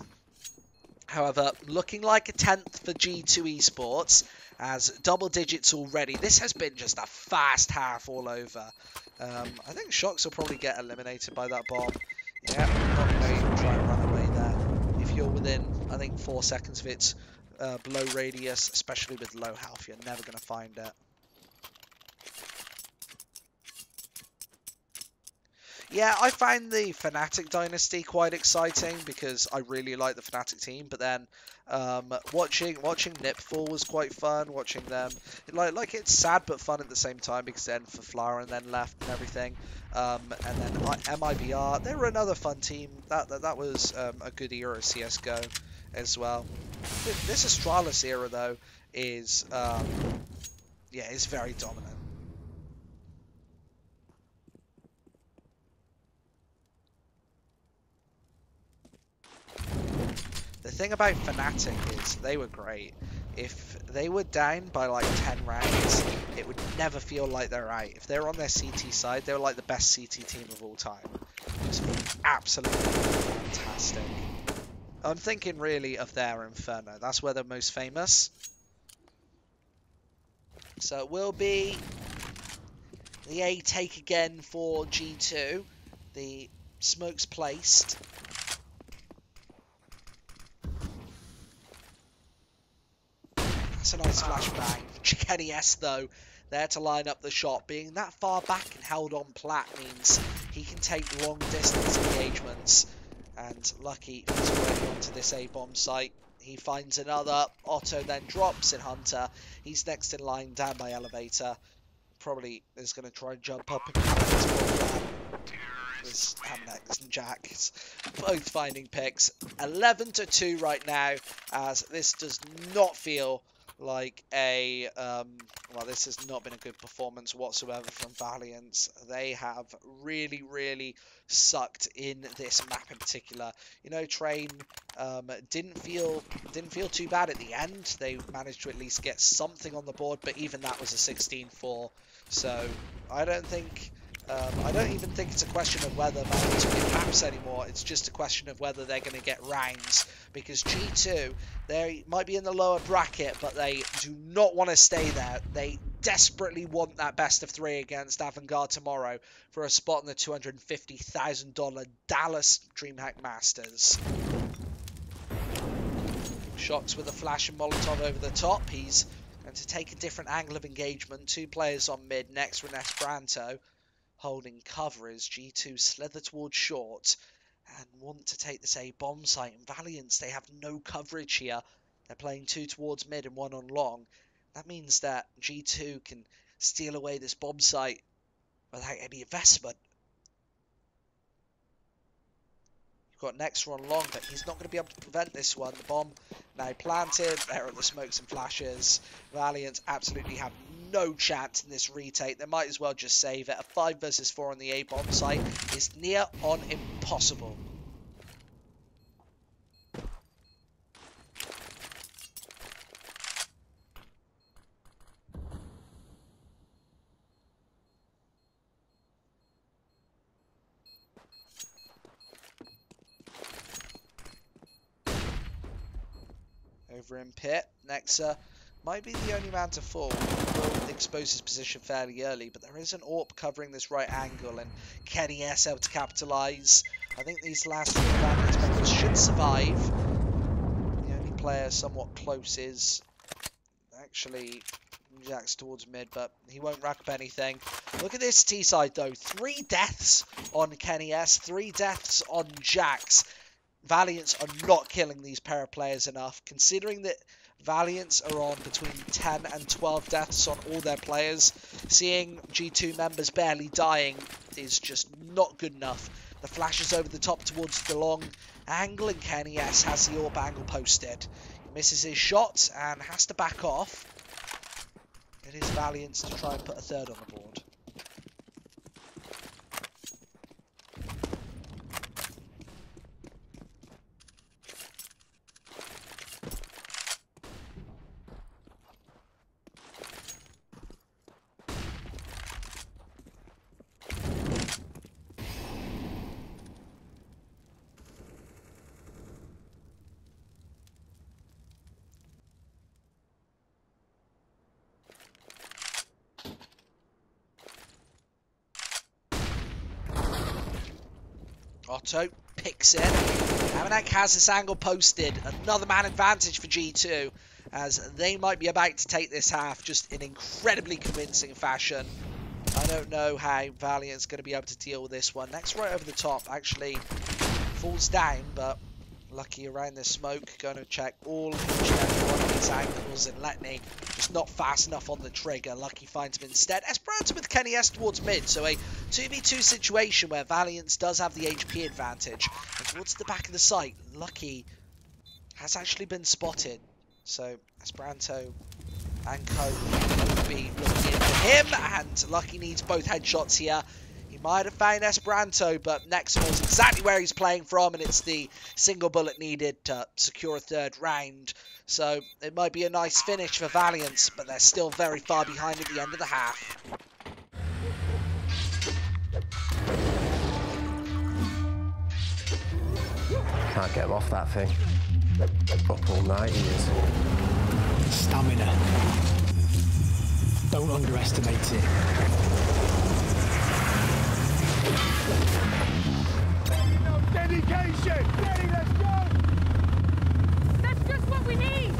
However, looking like a 10th for G2 Esports, as double digits already. This has been just a fast half all over. I think Shocks will probably get eliminated by that bomb. Yeah, not going to try and run away there. If you're within, I think, 4 seconds of its below radius, especially with low health, you're never going to find it. Yeah, I find the Fnatic dynasty quite exciting because I really like the Fnatic team. But then watching Nipfall was quite fun. Watching them, like it's sad but fun at the same time because then for Flower and then left and everything. And then MIBR, they were another fun team. That was a good era of CS:GO as well. This Astralis era though is yeah, is very dominant. The thing about Fnatic is they were great. If they were down by like 10 rounds, it would never feel like they're out. If they were on their CT side, they were like the best CT team of all time. Just absolutely fantastic. I'm thinking really of their Inferno. That's where they're most famous. So it will be the A take again for G2. The smoke's placed. That's a nice flashbang. GKDS though, there to line up the shot. Being that far back and held on plat means he can take long distance engagements. And lucky he's already onto this A-bomb site. He finds another. Otto then drops in Hunter. He's next in line down by Elevator. Probably is going to try and jump up and cover this ball. There's Hamnex and Jack both finding picks. 11-2 right now, as this does not feel like a well, this has not been a good performance whatsoever from Valiance. They have really sucked in this map in particular. You know, Train didn't feel too bad at the end. They managed to at least get something on the board, but even that was a 16-4. So I don't even think it's a question of whether Valiance win maps anymore. It's just a question of whether they're going to get rounds. Because G2, they might be in the lower bracket, but they do not want to stay there. They desperately want that best of 3 against Avantgarde tomorrow for a spot in the $250,000 Dallas Dreamhack Masters. Shocks with a flash and Molotov over the top. He's going to take a different angle of engagement. 2 players on mid, next for Esperanto. Holding cover as G2 slither towards short and want to take this A-bomb site. And Valiance, they have no coverage here. They're playing 2 towards mid and 1 on long. That means that G2 can steal away this bomb site without any investment. You've got Next on long, but he's not going to be able to prevent this one. The bomb now planted. There are the smokes and flashes. Valiant absolutely have no chance in this retake. They might as well just save it. A 5 versus 4 on the A-bomb site is near on impossible. Over in pit, Nexa might be the only man to fall. He will expose his position fairly early, but there is an AWP covering this right angle, and Kenny S able to capitalise. I think these last 3 Valiance members should survive. player somewhat close is actually Jax towards mid, but he won't rack up anything. Look at this T side though. 3 deaths on Kenny S, 3 deaths on Jax. Valiance are not killing these pair of players enough, considering that Valiance are on between 10 and 12 deaths on all their players. Seeing G2 members barely dying is just not good enough. The flashes over the top towards the long angle, and Kenny S has the AWP angle posted. He misses his shot and has to back off. It is Valiance to try and put a third on the board. Otto picks it. Amanek has this angle posted. Another man advantage for G2, as they might be about to take this half just in incredibly convincing fashion. I don't know how Valiant's going to be able to deal with this one. Next right over the top actually falls down, but lucky around the smoke. Going to check all each and every one of his angles, and Letney just not fast enough on the trigger. Lucky finds him instead. Esperanto with Kenny S towards mid, so a 2v2 situation where Valiance does have the HP advantage. And towards the back of the site, Lucky has actually been spotted. So Esperanto and Co will be looking in for him, and Lucky needs both headshots here. He might have found Esperanto, but Nex knows exactly where he's playing from, and it's the single bullet needed to secure a third round. So it might be a nice finish for Valiance, but they're still very far behind at the end of the half. Can't get him off that thing. Up all night he is. Stamina. Don't underestimate it. No dedication! Ready, let's go! That's just what we need!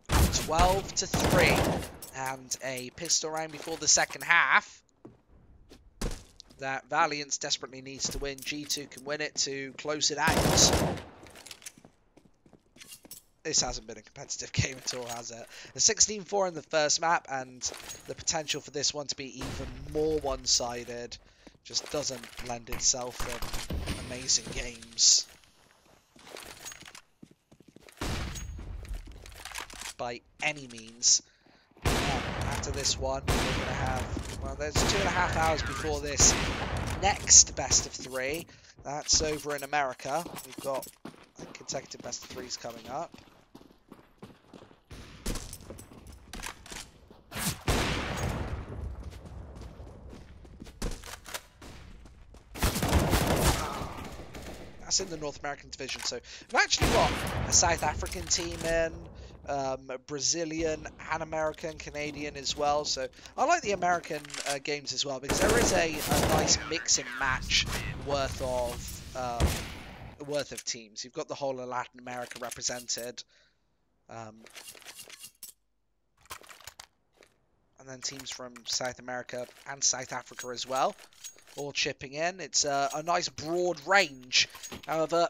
12-3, and a pistol round before the second half that Valiance desperately needs to win. G2 can win it to close it out. This hasn't been a competitive game at all, has it? A 16-4 in the first map, and the potential for this one to be even more one-sided just doesn't lend itself in amazing games. By any means. After this one, we're going to have, well, there's 2.5 hours before this next best of 3. That's over in America. We've got consecutive best of 3s coming up. That's in the North American division, so we've actually got a South African team in, Brazilian and American, Canadian as well. So I like the American games as well, because there is a nice mix and match worth of teams. You've got the whole of Latin America represented, and then teams from South America and South Africa as well, all chipping in. It's a nice broad range. However,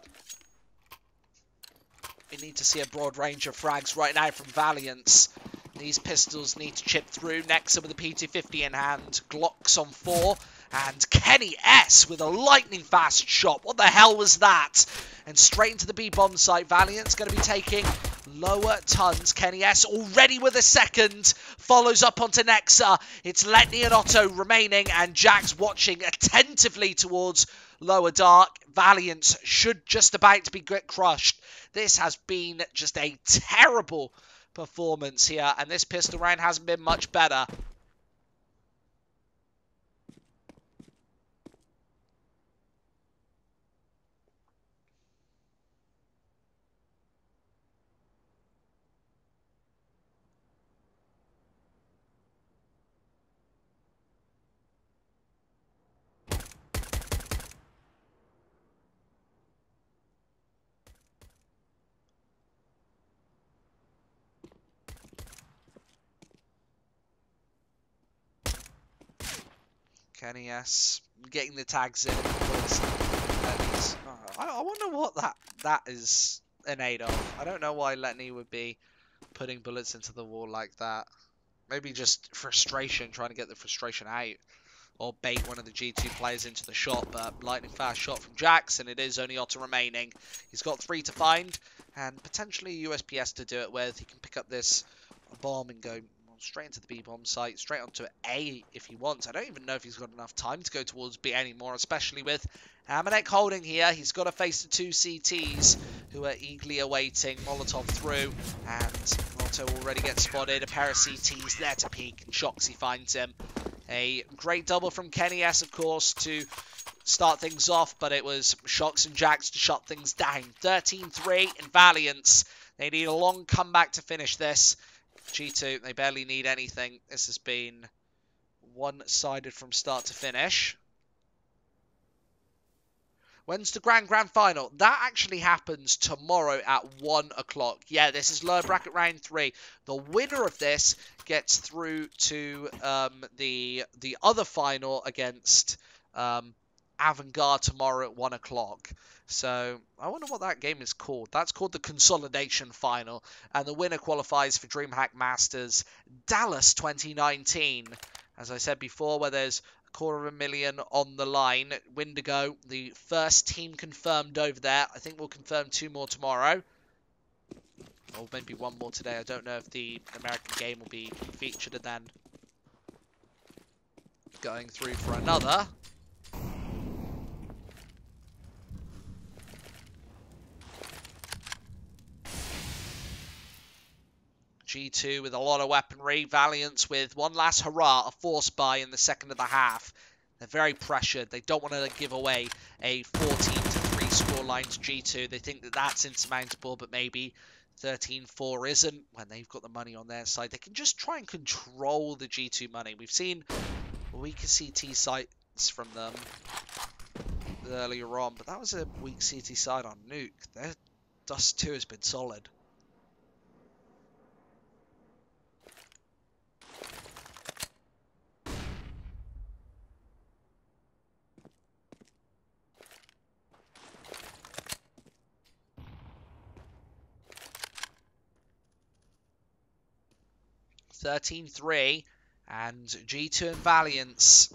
we need to see a broad range of frags right now from Valiance. These pistols need to chip through. Nexa with a P250 in hand. Glocks on 4. And Kenny S with a lightning fast shot. What the hell was that? And straight into the B-bomb site. Valiant's going to be taking lower tons. Kenny S already with a second. Follows up onto Nexa. It's Letney and Otto remaining. And Jax watching attentively towards lower dark. Valiance should just about to be crushed. This has been just a terrible performance here, and this pistol round hasn't been much better. Kenny S getting the tags in. I wonder what that is in aid of. I don't know why Letney would be putting bullets into the wall like that. Maybe just frustration, trying to get the frustration out. Or bait one of the G2 players into the shot, but lightning fast shot from Jax, and it is only Otter remaining. He's got 3 to find, and potentially USPS to do it with. He can pick up this bomb and go straight into the B-bomb site, straight onto A if he wants. I don't even know if he's got enough time to go towards B anymore, especially with Amanek holding here. He's got to face the 2 CTs who are eagerly awaiting Molotov through, and Otto already gets spotted. A pair of CTs there to peek, and Shoxy finds him. A great double from Kenny S, of course, to start things off, but it was Shox and Jax to shut things down. 13-3 in Valiance. They need a long comeback to finish this. G2, they barely need anything. This has been one-sided from start to finish. When's the grand final? That actually happens tomorrow at 1 o'clock. Yeah, this is lower bracket round 3. The winner of this gets through to the other final against Avangard tomorrow at 1 o'clock. So I wonder what that game is called. That's called the Consolidation Final. And the winner qualifies for Dreamhack Masters Dallas 2019. As I said before, where there's $250,000 on the line. Windigo, the first team confirmed over there. I think we'll confirm 2 more tomorrow. Or maybe 1 more today. I don't know if the American game will be featured and then going through for another. G2 with a lot of weaponry. Valiance with one last hurrah, a force buy in the second of the half. They're very pressured. They don't want to give away a 14-3 scoreline to G2. They think that that's insurmountable, but maybe 13-4 isn't when they've got the money on their side. They can just try and control the G2 money. We've seen weaker CT sites from them earlier on, but that was a weak CT side on Nuke. Their Dust 2 has been solid. $13-3, and G2 and Valiance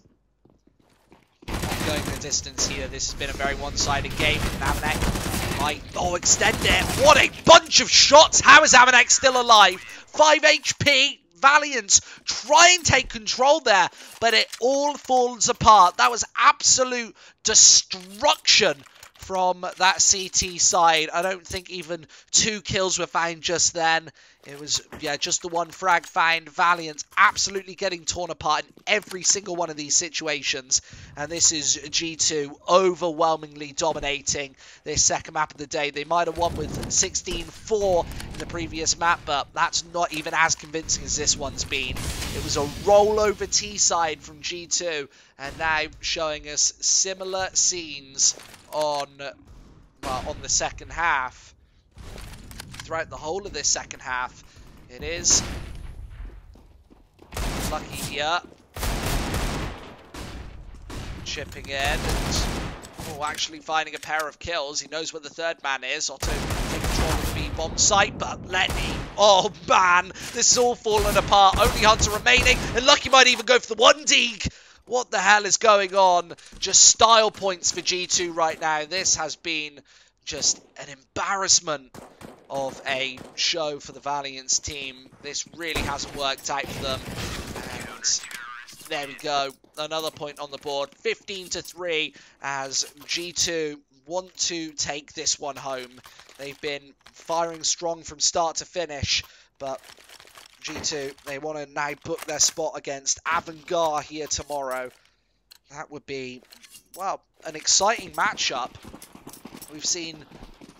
going the distance here. This has been a very one-sided game. Amanek might extend it. What a bunch of shots! How is Amanek still alive? 5 HP. Valiance try and take control there, but it all falls apart. That was absolute destruction from that CT side. I don't think even 2 kills were found just then. It was, yeah, just the 1 frag found. Valiant absolutely getting torn apart in every single one of these situations. And this is G2 overwhelmingly dominating this second map of the day. They might have won with 16-4 in the previous map, but that's not even as convincing as this one's been. It was a rollover T side from G2, and now showing us similar scenes on the second half. Throughout the whole of this second half, it is Lucky here, chipping in and actually finding a pair of kills. He knows where the third man is. Otto taking control of the B-bomb site, but Letney, oh man, this is all falling apart. Only Hunter remaining, and Lucky might even go for the 1 dig. What the hell is going on? Just style points for G2 right now. This has been just an embarrassment of a show for the Valiance team. This really hasn't worked out for them. And there we go. Another point on the board. 15-3 as G2 want to take this one home. They've been firing strong from start to finish, but G2, they want to now book their spot against Avangard here tomorrow. That would be, well, an exciting matchup. We've seen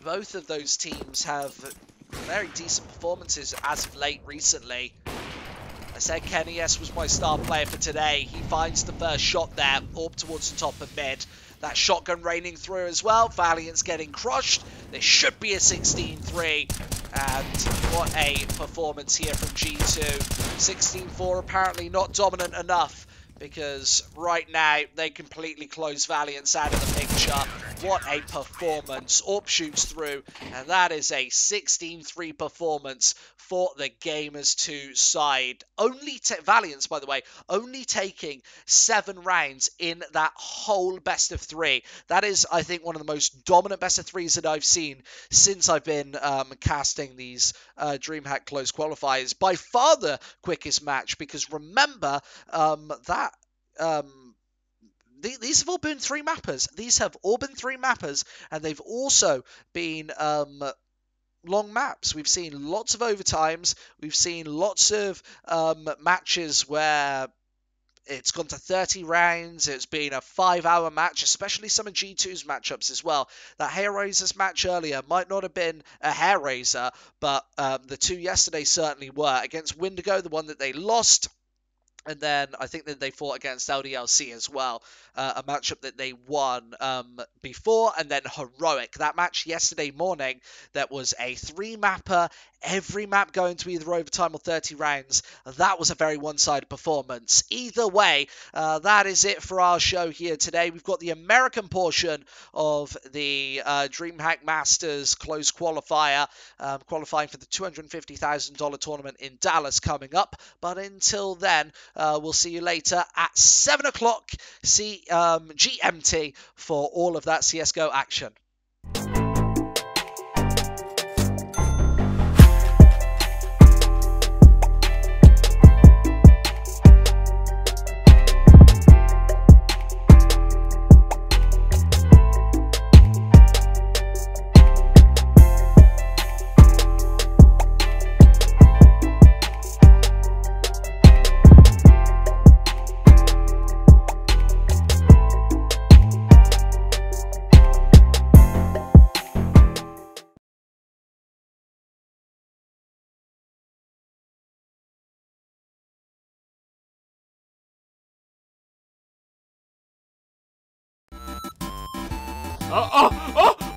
both of those teams have very decent performances as of late recently. I said Kenny S was my star player for today. He finds the first shot there, up towards the top of mid. That shotgun raining through as well. Valiance getting crushed. This should be a 16-3. And what a performance here from G2. 16-4 apparently not dominant enough because right now they completely close Valiance out of the picture. What a performance. AWP shoots through, and that is a 16-3 performance for the Gamers 2 side. Valiance, by the way, only taking 7 rounds in that whole best of 3. That is, I think, one of the most dominant best of 3s that I've seen since I've been casting these Dreamhack close qualifiers. By far the quickest match, because remember these have all been 3 mappers. These have all been 3 mappers, and they've also been long maps. We've seen lots of overtimes. We've seen lots of matches where it's gone to 30 rounds. It's been a 5-hour match, especially some of G2's matchups as well. That hair raisers match earlier might not have been a hair raiser, but the 2 yesterday certainly were. Against Windigo, the one that they lost, and then I think that they fought against LDLC as well, a matchup that they won before, and then Heroic. That match yesterday morning, that was a 3-mapper, every map going to either overtime or 30 rounds. That was a very one-sided performance. Either way, that is it for our show here today. We've got the American portion of the Dreamhack Masters close qualifier, qualifying for the $250,000 tournament in Dallas coming up. But until then, we'll see you later at 7 o'clock GMT for all of that CSGO action.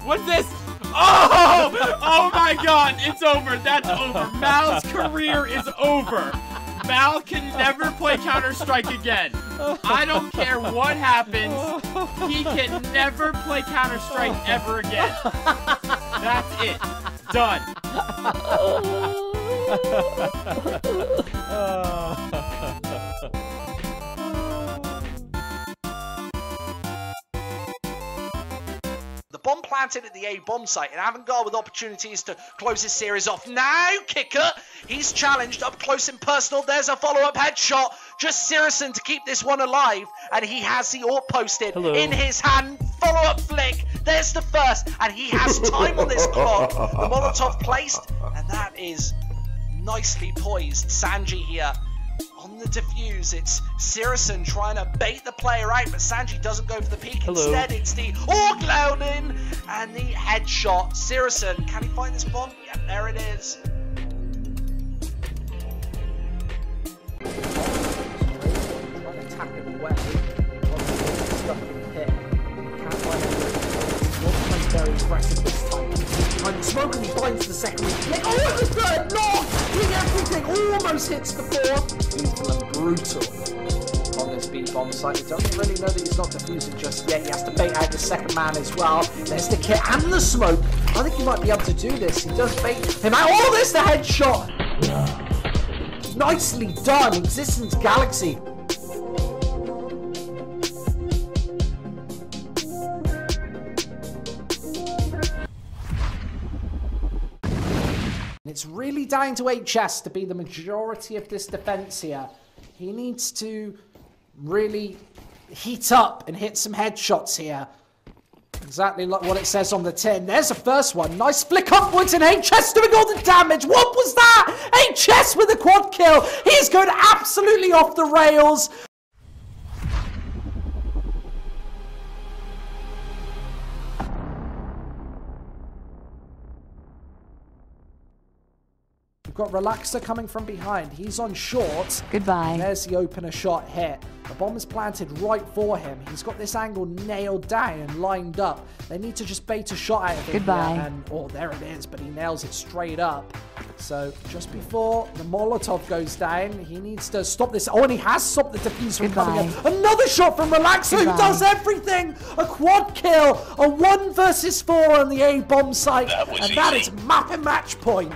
What's this? Oh my god, it's over. That's over. Mal's career is over. Mal can never play Counter-Strike again. I don't care what happens. He can never play Counter-Strike ever again. That's it. Done. Bomb planted at the A bomb site, and Avantgarde with opportunities to close his series off. Now, Kicker, he's challenged up close and personal. There's a follow-up headshot. Just Sirison to keep this one alive, and he has the AWP posted in his hand. Follow-up flick. There's the first, and he has time on this clock. The Molotov placed, and that is nicely poised. Sanji here on the defuse. It's Sirison trying to bait the player out, but Sanji doesn't go for the peak. Instead, it's the AWP loading and the headshot. Sirison, can he find this bomb? Yeah, there it is. Trying to tap him away. Stuck in the pit. Can't find him. Not playing very aggressive this time. Behind the smoke, and he finds the second flick. Oh, it was the knock! Doing everything, almost hits the 4th. Lethal and brutal on this B bomb site. He doesn't really know that he's not defusing just yet. He has to bait out the second man as well. There's the kit and the smoke. I think he might be able to do this. He does bait him out. Oh, there's the headshot! Nicely done, Existence Galaxy. It's really down to HS to be the majority of this defense here. He needs to really heat up and hit some headshots here. Exactly like what it says on the tin. There's the first one. Nice flick upwards, and HS doing all the damage. What was that? HS with a quad kill. He's going absolutely off the rails. We've got Relaxer coming from behind. He's on short. Goodbye. And there's the opener shot hit. The bomb is planted right for him. He's got this angle nailed down and lined up. They need to just bait a shot out of him. Goodbye. And, oh, there it is, but he nails it straight up. So just before the Molotov goes down, he needs to stop this. Oh, and he has stopped the defuse from coming in. Another shot from Relaxer, who does everything. A quad kill, a 1 versus 4 on the A-bomb site, and that is map and match point.